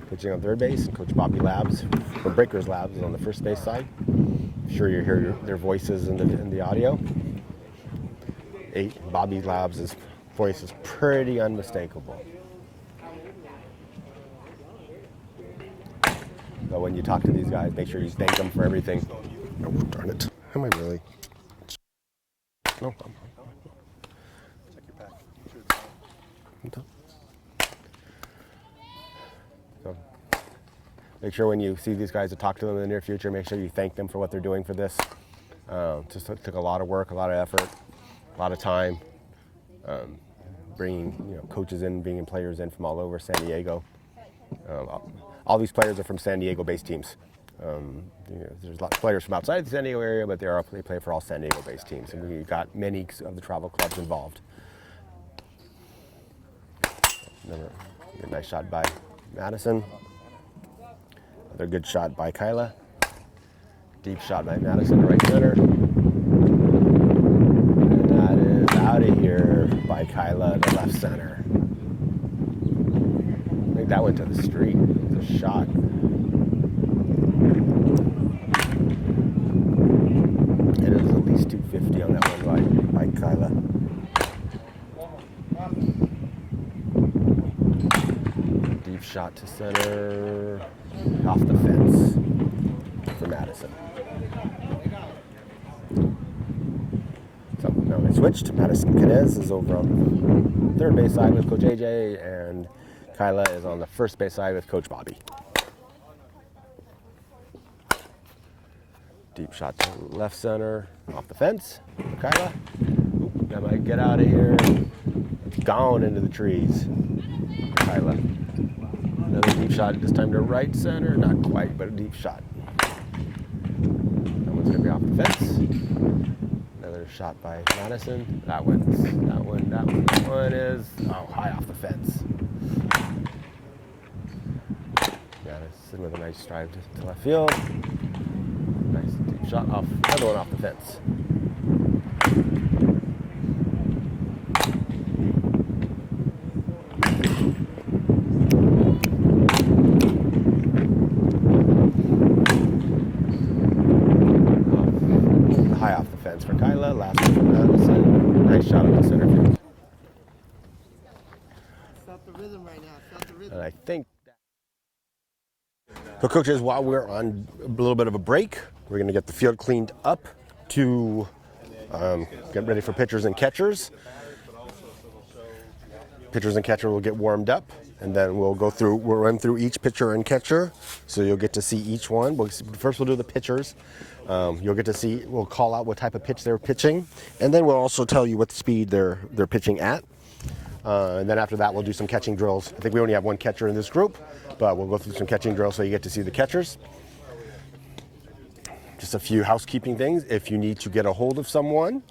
S1: pitching on third base, and Coach Bobby Labs from Breakers Labs is on the first base side. I'm sure you hear their voices in the audio. Bobby Labs' voice is pretty unmistakable. So when you talk to these guys, make sure you thank them for everything. Oh, darn it. Am I really? No. So, make sure when you see these guys to talk to them in the near future, make sure you thank them for what they're doing for this. Just took a lot of work, a lot of effort, a lot of time, bringing coaches in, bringing players in from all over San Diego. All these players are from San Diego-based teams. There's a lot of players from outside the San Diego area, but they play for all San Diego-based teams, and we got many of the travel clubs involved. A nice shot by Madison. Another good shot by Kyla. Deep shot by Madison, right center. And that is out of here by Kyla, the left center. I think that went to the street. It's a shot. It is at least 250 on that one by Kyla. Deep shot to center, off the fence for Madison. So now they switched. Madison Canez is over on the third base side with Coach AJ, and Kyla is on the first base side with Coach Bobby. Deep shot to left center, off the fence for Kyla. That might get out of here. Gone into the trees. Kyla. Another deep shot, this time to right center. Not quite, but a deep shot. That one's going to be off the fence. Another shot by Madison. That one is high off the fence. Madison with a nice drive to left field. Nice deep shot off, another one off the fence. High off the fence for Kyla, last one for Madison. Nice shot up the center field.
S16: Felt the rhythm right now, felt the rhythm.
S1: And I think so, coaches, while we're on a little bit of a break, we're going to get the field cleaned up to get ready for pitchers and catchers. Pitchers and catcher will get warmed up, and then we'll run through each pitcher and catcher, so you'll get to see each one. First we'll do the pitchers. You'll get to see, we'll call out what type of pitch they're pitching, and then we'll also tell you what speed they're pitching at. And then after that, we'll do some catching drills. I think we only have one catcher in this group, but we'll go through some catching drills so you get to see the catchers. Just a few housekeeping things. If you need to get a hold of someone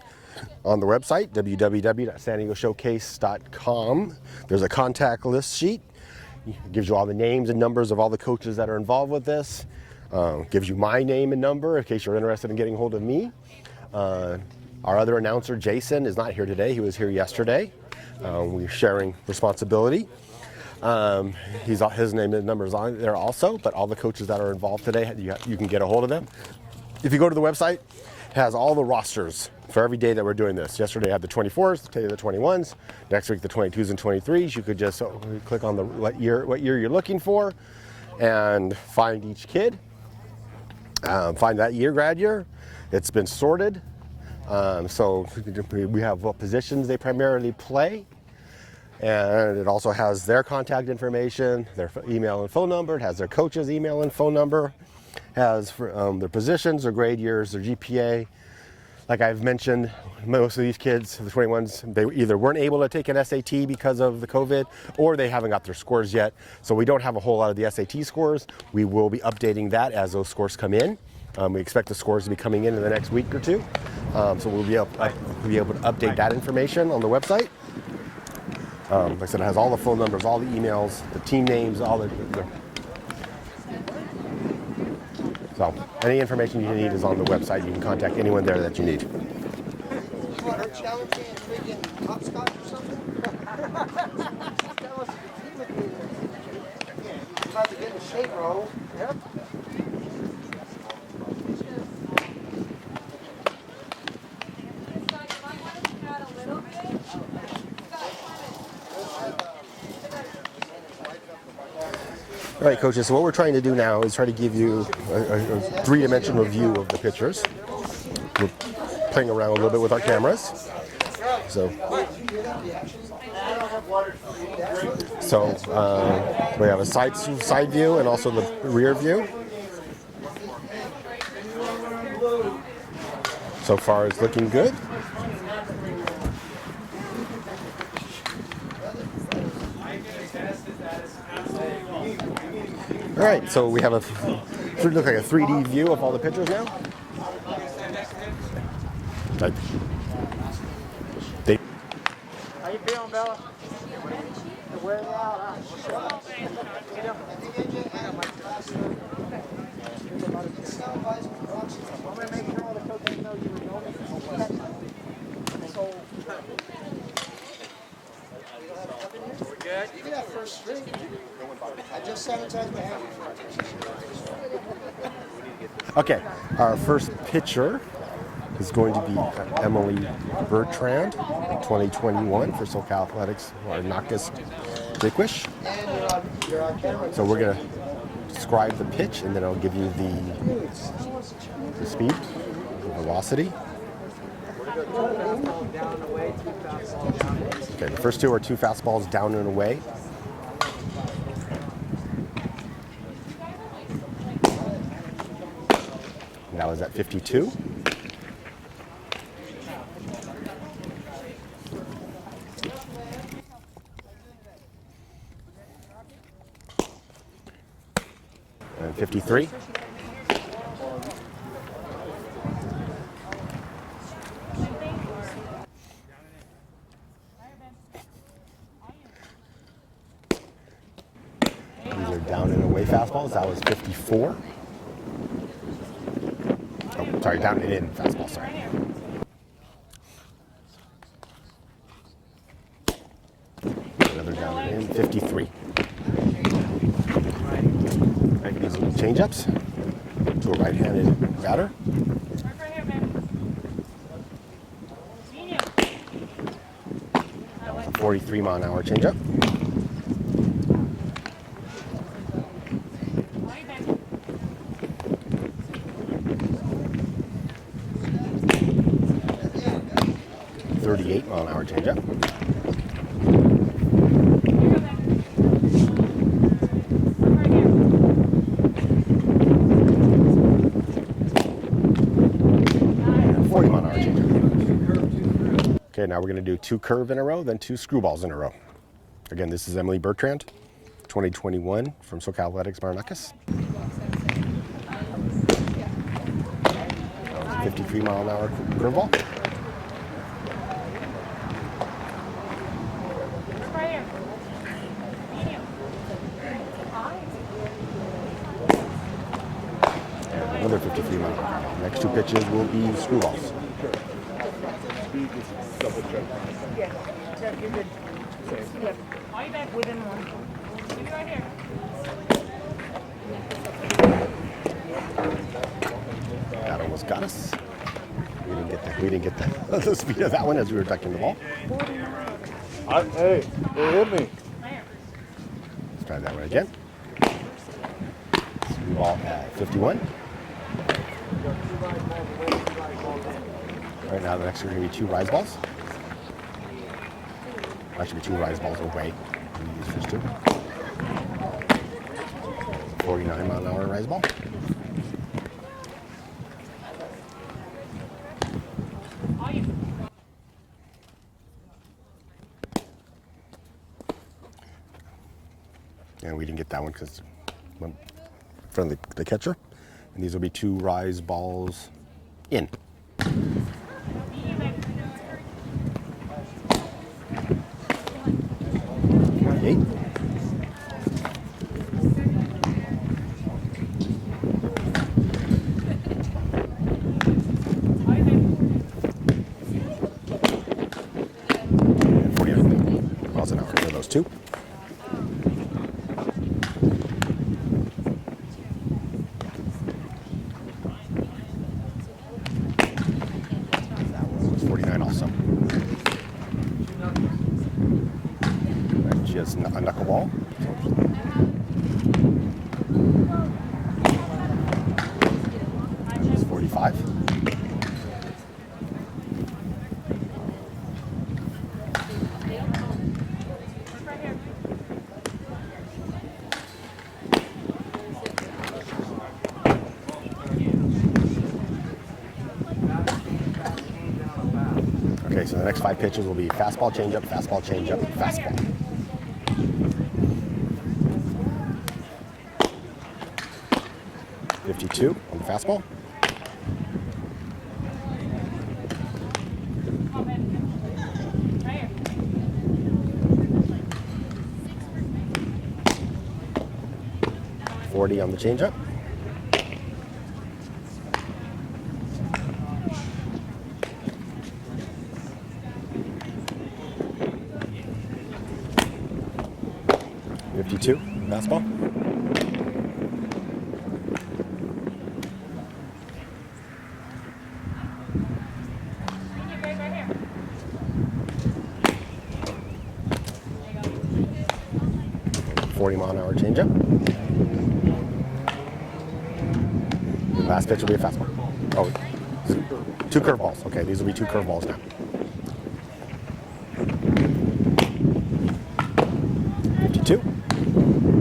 S1: on the website, www.sandiegosshowcase.com, there's a contact list sheet. It gives you all the names and numbers of all the coaches that are involved with this. Gives you my name and number in case you're interested in getting hold of me. Our other announcer, Jason, is not here today. He was here yesterday. We're sharing responsibility. His name and number is on there also, but all the coaches that are involved today, you can get a hold of them. If you go to the website, it has all the rosters for every day that we're doing this. Yesterday I had the 24s, today the 21s, next week the 22s and 23s. You could just click on what year you're looking for and find each kid. Find that grad year. It's been sorted. So we have what positions they primarily play. And it also has their contact information, their email and phone number. It has their coach's email and phone number. Has their positions, their grade years, their GPA. Like I've mentioned, most of these kids, the 21s, they either weren't able to take an SAT because of the COVID, or they haven't got their scores yet. So we don't have a whole lot of the SAT scores. We will be updating that as those scores come in. We expect the scores to be coming in the next week or two. So we'll be able to update that information on the website. Like I said, it has all the phone numbers, all the emails, the team names, all the so any information you need is on the website. You can contact anyone there that you need.
S16: What, her challenging freaking hopscotch or something? That was about to get in shape, bro. Yep.
S1: All right, coaches, so what we're trying to do now is try to give you a three-dimensional view of the pictures. We're playing around a little bit with our cameras. So we have a side view and also the rear view. So far, it's looking good. All right, so we have look like a 3D view of all the pictures now.
S16: How you feeling, Bella? Wear it out, huh? I'm gonna make sure all the coaches know you were going. We're good. You can have first string. I just sanitized my hands.
S1: Okay, our first pitcher is going to be Emily Bertrand, 2021 for SoCal Athletics, or Nacus Jaquish. So we're going to describe the pitch, and then I'll give you the speed, the velocity. Okay, the first two are two fastballs down and away. That was at 52. And 53. These are down and away fastballs. That was 54. Oh, sorry, down and in fastball, sorry. Another down and in, 53. I can use little change-ups to a right-handed batter. 43-mile-an-hour changeup. .38-mile-an-hour changeup. And 40-mile-an-hour changeup. Okay, now we're going to do two curve in a row, then two screwballs in a row. Again, this is Emily Bertrand, 2021 from SoCal Athletics, Marnacus. 53-mile-an-hour curveball. Another 53 mile an hour. Next two pitches will be screwballs. That almost got us. We didn't get the speed of that one as we were ducking the ball.
S13: Hey, it hit me.
S1: Let's try that one again. Screwball at 51. Right now, the next are going to be two rise balls. Actually, two rise balls away. These first two. 49-mile-an-hour rise ball. And we didn't get that one because went in front of the catcher. And these will be two rise balls in. 48. And 48 miles an hour for those two. That one was 49 also. Right, she has a knuckleball. It's 45. Okay, so the next 5 pitches will be fastball, changeup, fastball, changeup, fastball. .52 on the fastball. .40 on the changeup. .52 fastball. .40-mile-an-hour changeup. The last pitch will be a fastball. Oh, 2 curveballs. Okay, these will be 2 curveballs now. .52.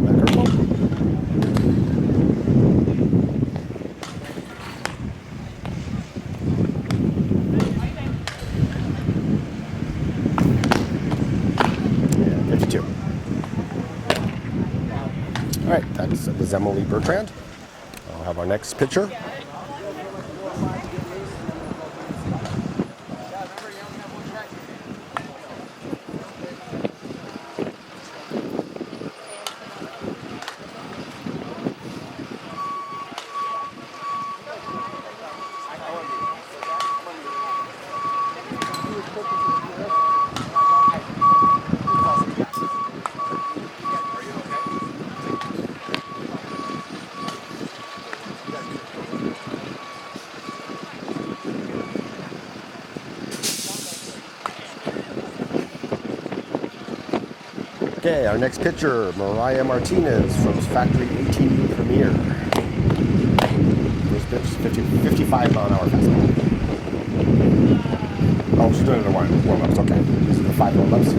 S1: That curveball. And 52. All right, that's Emily Bertrand. I'll have our next pitcher. Okay, our next pitcher, Mariah Martinez from Factory ATV Premier. First pitch, 55-mile-an-hour fastball. Oh, she's doing it in warm-ups. Okay, this is the 5 warm-ups.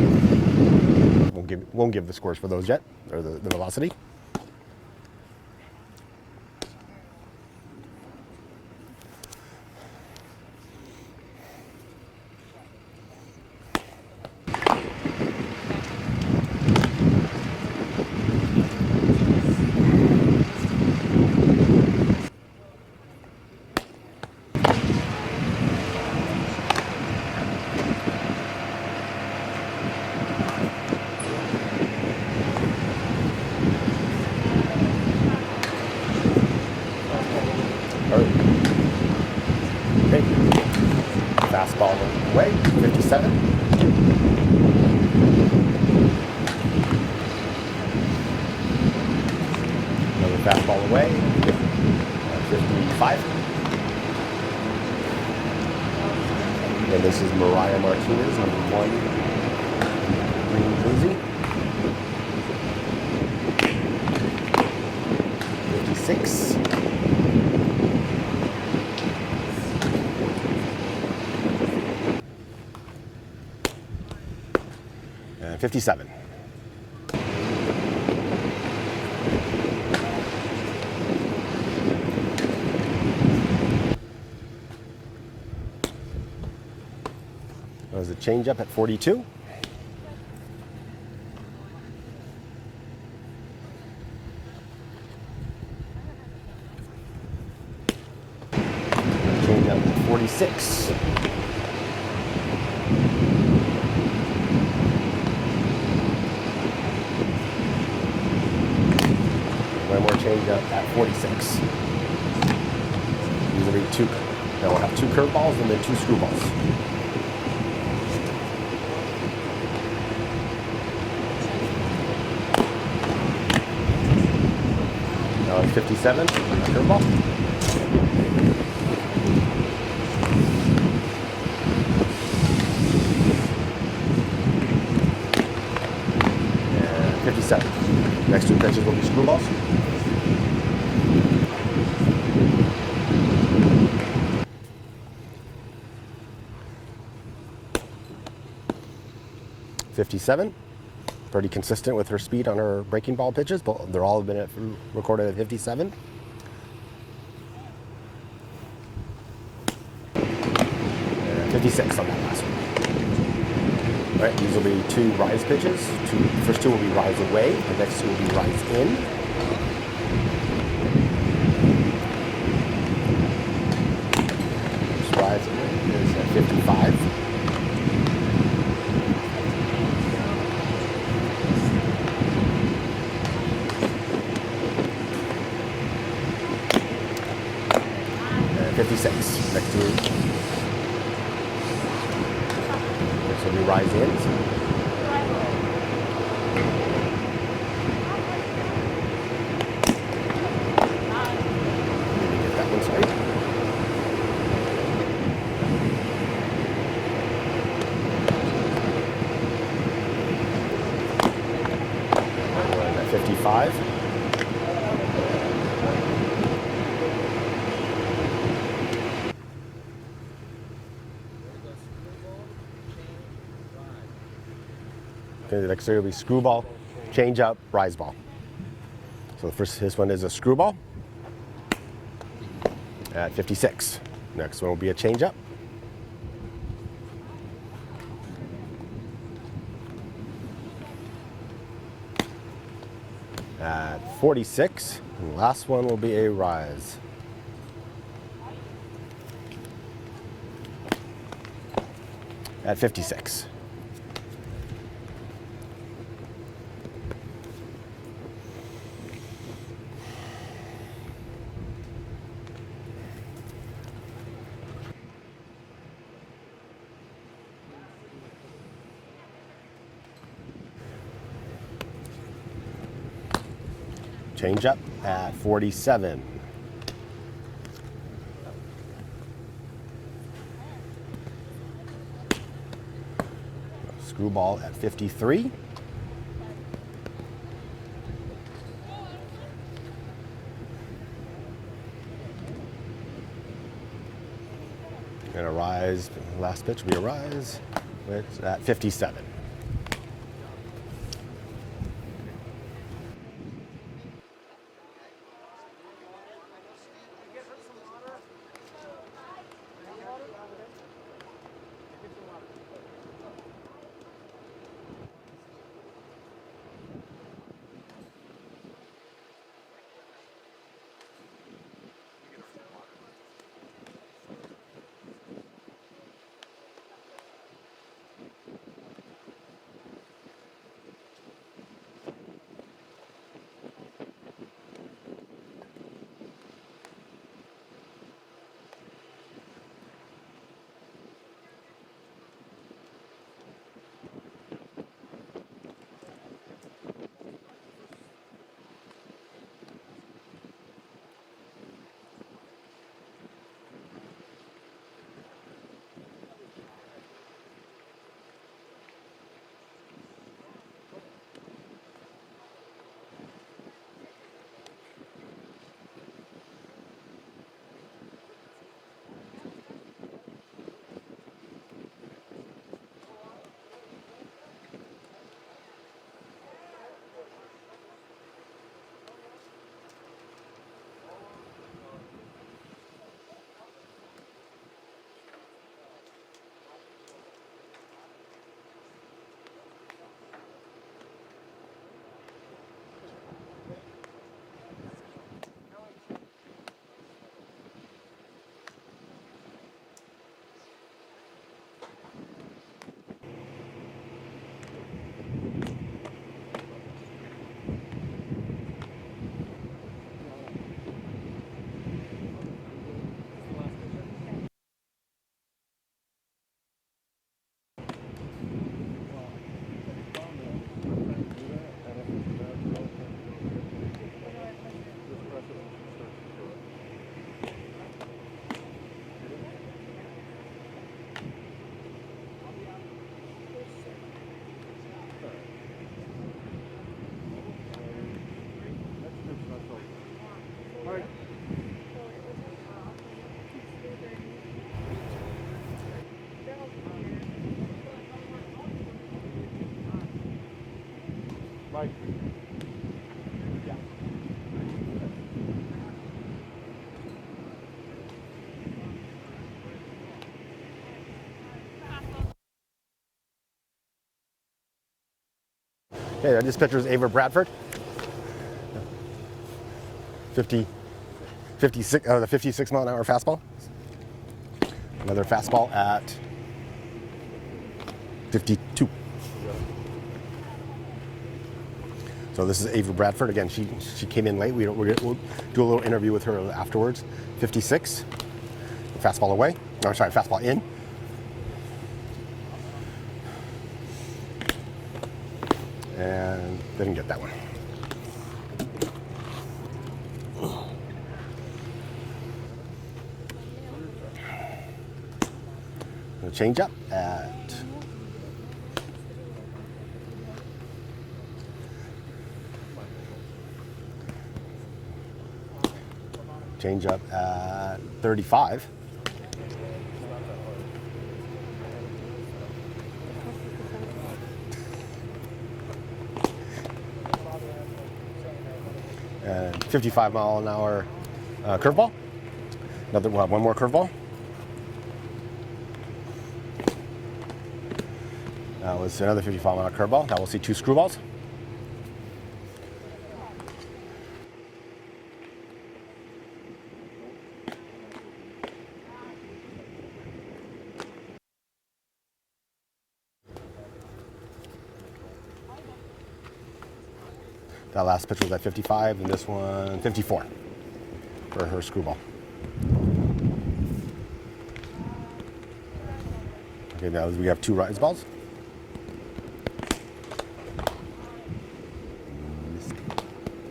S1: Won't give the scores for those yet, or the velocity. Okay. Fastball away, 57. Another fastball away, 55. And this is Mariah Martinez, number 1, green jersey. 56. And 57. That was a changeup at 42. Changeup at 46. change up at 46. These will be two. Now we'll have two curveballs and then two screwballs. Now it's 57, curveball. And 57. Next two pitches will be screwballs. .57. Pretty consistent with her speed on her breaking ball pitches, but they're all been recorded at 57. And 56 on that last one. All right, these will be two rise pitches. The first two will be rise away. The next two will be rise in. This rise is at 55. And 56. Next two. Next will be rise in. Get that one straight. And we're at 55. Okay, the next three will be screwball, change up, rise ball. So the first, this one is a screwball at 56. Next one will be a change up. At 46, and the last one will be a rise. At 56. Change up at 47. Screwball at 53. And a rise, last pitch will be a rise, which at 57.
S13: Right. Yeah.
S1: Okay, this pitcher is Ava Bradford. 56 mile an hour fastball. Another fastball at 52. So this is Ava Bradford. Again, she came in late. We'll do a little interview with her afterwards. 56. Fastball away. No, sorry, fastball in. And didn't get that one. The change up at change up at 35. And 55 mile an hour curveball. One more curveball. That was another 55 mile an hour curveball. Now we'll see two screwballs. That last pitch was at 55, and this one 54 for her screwball. Okay, now we have two rise balls.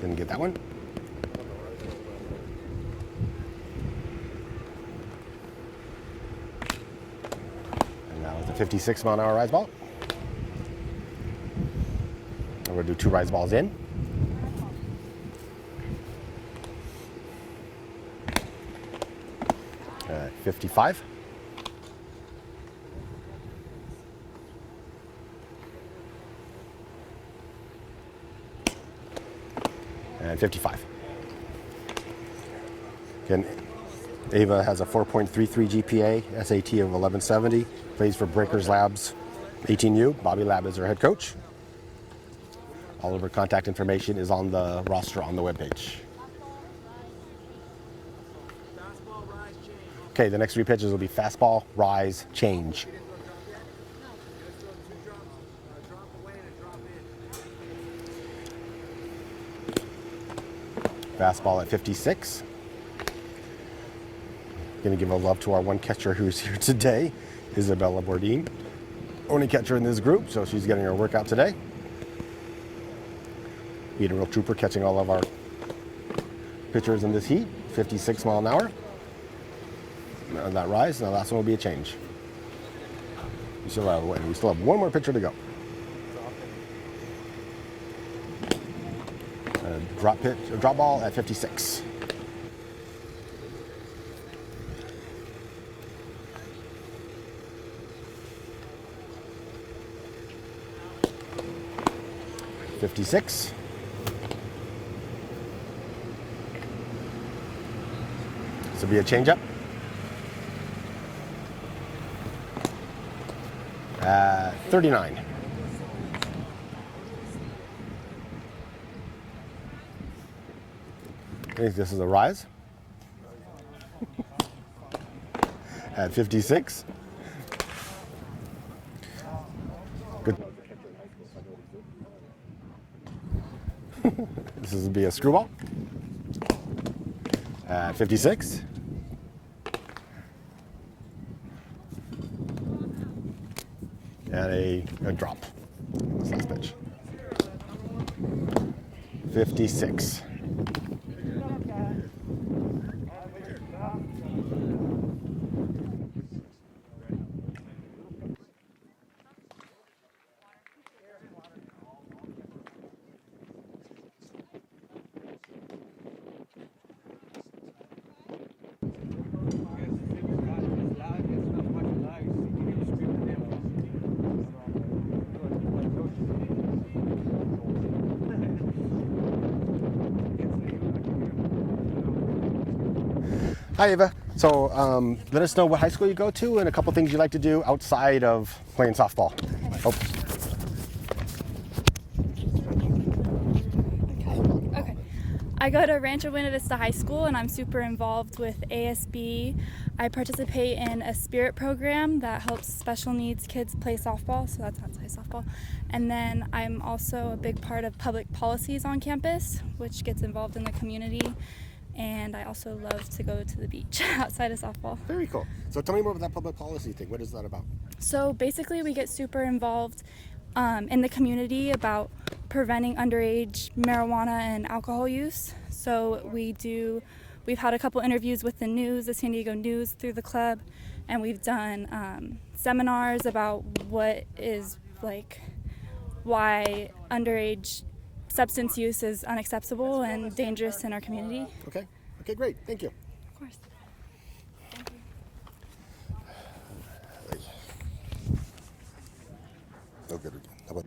S1: Didn't get that one. And that was the 56 mile an hour rise ball. And we'll do two rise balls in. 55. And 55. Again, Ava has a 4.33 GPA, SAT of 1170, plays for Breakers Labs 18U. Bobby Lab is her head coach. All of her contact information is on the roster on the webpage. Okay, the next three pitches will be fastball, rise, change. Fastball at 56. Going to give a love to our one catcher who's here today, Isabella Bourdin. Only catcher in this group, so she's getting her workout today. Being a real trooper, catching all of our pitchers in this heat. 56 mile an hour. And that rise, and the last one will be a change. We still have one more pitcher to go. A drop ball at 56. This will be a changeup. 39. I think this is a rise. At 56. Good. This will be a screwball. At 56. And a drop. This last pitch. 56. Hi, Ava. So let us know what high school you go to and a couple things you like to do outside of playing softball. Oh.
S2: Okay. I go to Rancho Buena Vista High School and I'm super involved with ASB. I participate in a spirit program that helps special needs kids play softball, so that's outside softball. And then I'm also a big part of public policies on campus, which gets involved in the community. And I also love to go to the beach outside of softball.
S1: Very cool. So tell me more about that public policy thing. What is that about?
S2: So basically we get super involved in the community about preventing underage marijuana and alcohol use. So we've had a couple interviews with the news, the San Diego News through the club, and we've done seminars about what is why underage substance use is unacceptable and dangerous in our community.
S1: Okay. Okay, great. Thank you.
S2: Of course.
S1: Oh, good. How about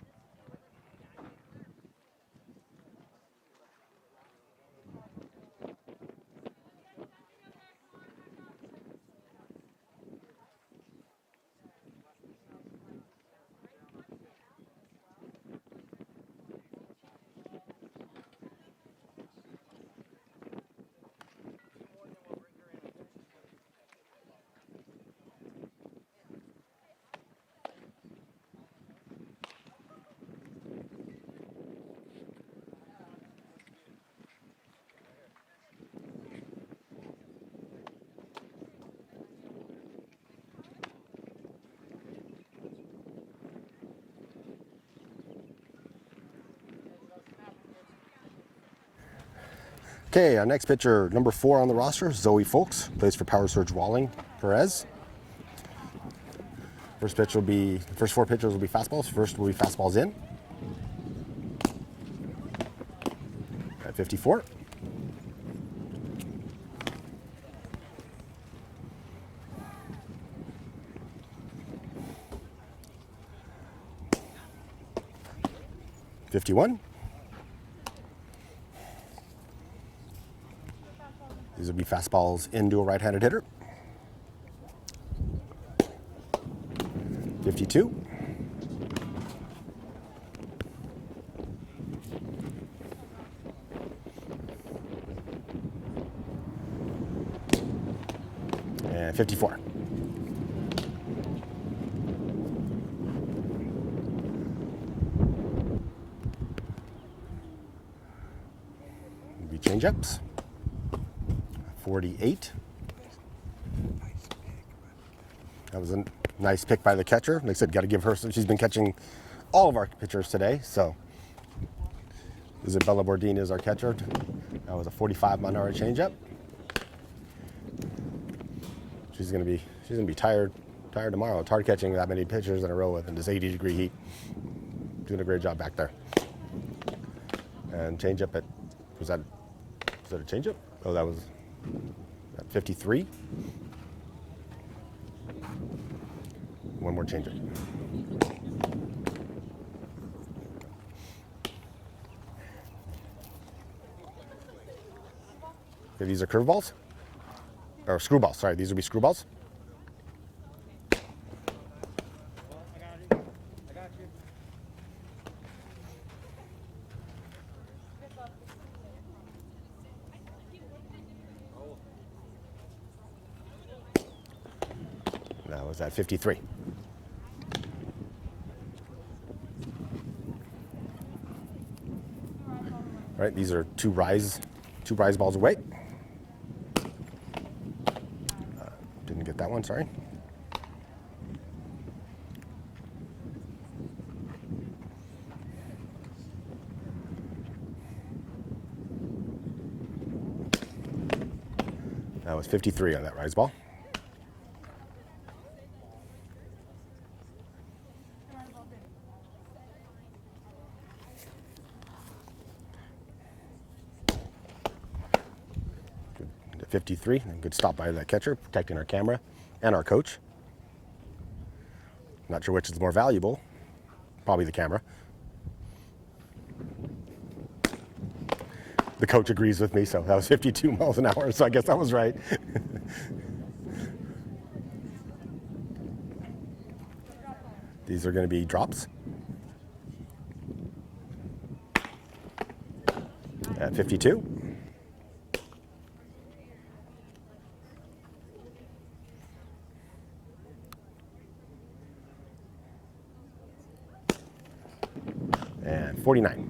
S1: Okay, our next pitcher, number 4 on the roster, Zoe Folks, plays for Power Surge Walling Perez. First 4 pitches will be fastballs. First will be fastballs in. At 54. $51. These will be fastballs into a right-handed hitter. 52. And 54. Be change-ups. 48. That was a nice pick by the catcher. Like I said, got to give her some. She's been catching all of our pitchers today. So Isabella Bordini is our catcher. That was a 45-mile-an-hour changeup. She's gonna be tired tomorrow. It's hard catching that many pitchers in a row in this 80-degree heat. Doing a great job back there. And changeup was that a changeup? Oh, that was at 53. One more changeup. Okay, these are curveballs? Or screwballs, sorry, these would be screwballs. That was at 53. All right, these are two rise balls away. Didn't get that one, sorry. That was 53 on that rise ball. Good. 53, good stop by that catcher, protecting our camera and our coach. Not sure which is more valuable. Probably the camera. The coach agrees with me, so that was 52 miles an hour, so I guess I was right. These are going to be drops. At 52. And 49.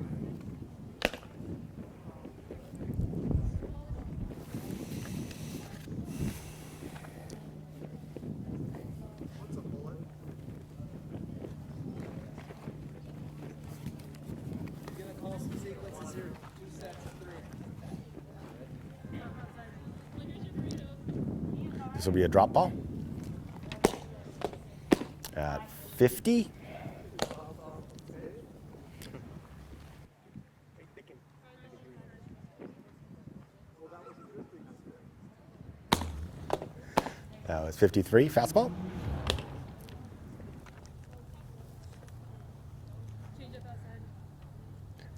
S1: This will be a drop ball at 50. That was 53, fastball.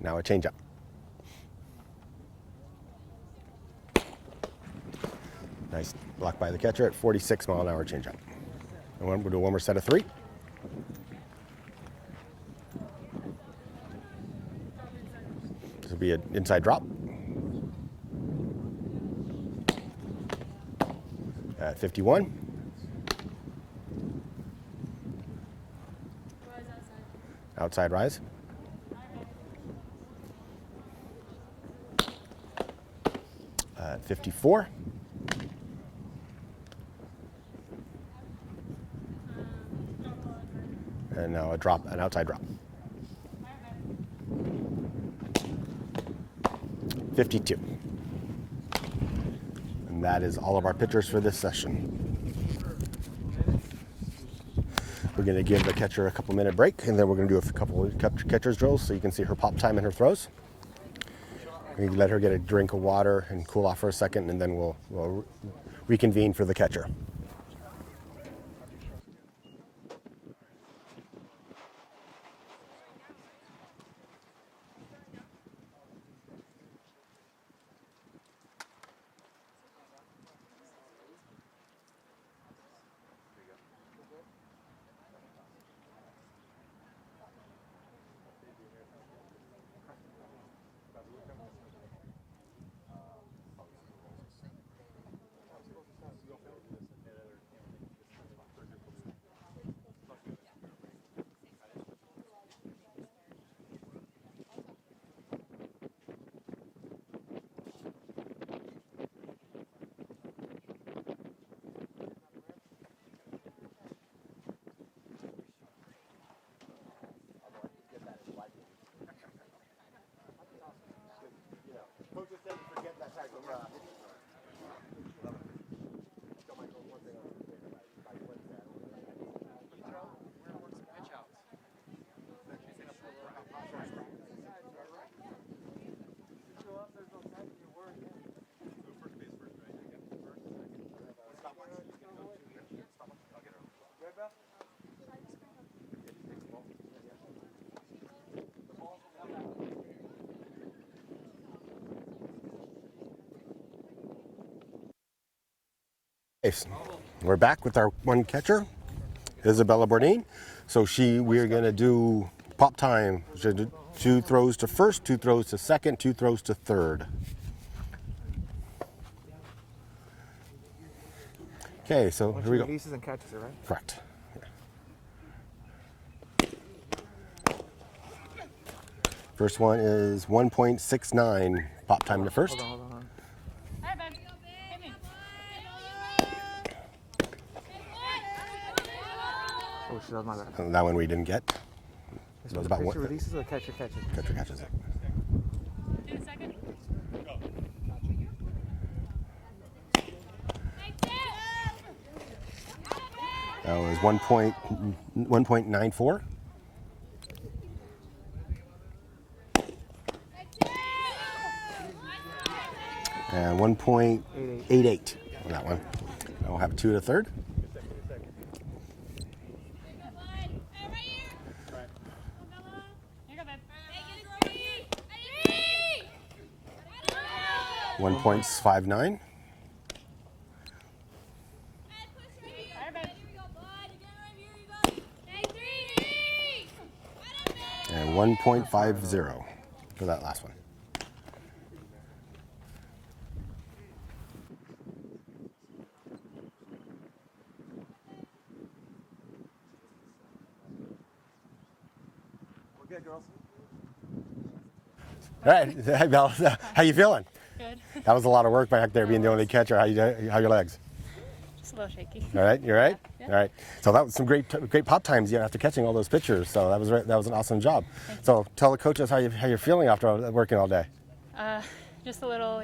S1: Now a changeup. Nice block by the catcher at 46-mile-an-hour changeup. And we'll do one more set of 3. This will be an inside drop. At 51. Outside rise. At 54. And now a drop, an outside drop. 52. And that is all of our pitchers for this session. We're going to give the catcher a couple-minute break, and then we're going to do a couple of catcher's drills so you can see her pop time and her throws. We let her get a drink of water and cool off for a second, and then we'll reconvene for the catcher. We're back with our one catcher, Isabella Bourdin. So we're going to do pop time. 2 throws to first, 2 throws to second, 2 throws to third. Okay, so here we go.
S17: Releases and catches it, right?
S1: Correct. First one is 1.69 pop time to first.
S17: Hold on. Oh, shit, that was my bad.
S1: And that one we didn't get.
S17: This was
S1: about
S17: pitcher
S1: one.
S17: releases or the catcher catches?
S1: Catcher catches it. That was 1.94. And 1.88 on that one. I'll have 2 to third. $1.59. 1.50 for that last one.
S13: We're good, girls.
S1: All right, hey Belle, how you feeling?
S18: Good.
S1: That was a lot of work back there being the only catcher. How your legs?
S18: Just a little shaky.
S1: All right, you're right.
S18: Yeah.
S1: All right. So that was some great pop times after catching all those pitchers. So that was an awesome job. So tell the coaches how you're feeling after working all day.
S18: Just a little,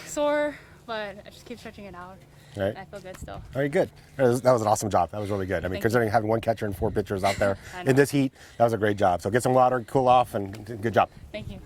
S18: sore, but I just keep stretching it out.
S1: Right.
S18: And I feel good still.
S1: All right, good. That was an awesome job. That was really good. I mean, considering having one catcher and 4 pitchers out there in this heat, that was a great job. So get some water, cool off, and good job.
S18: Thank you.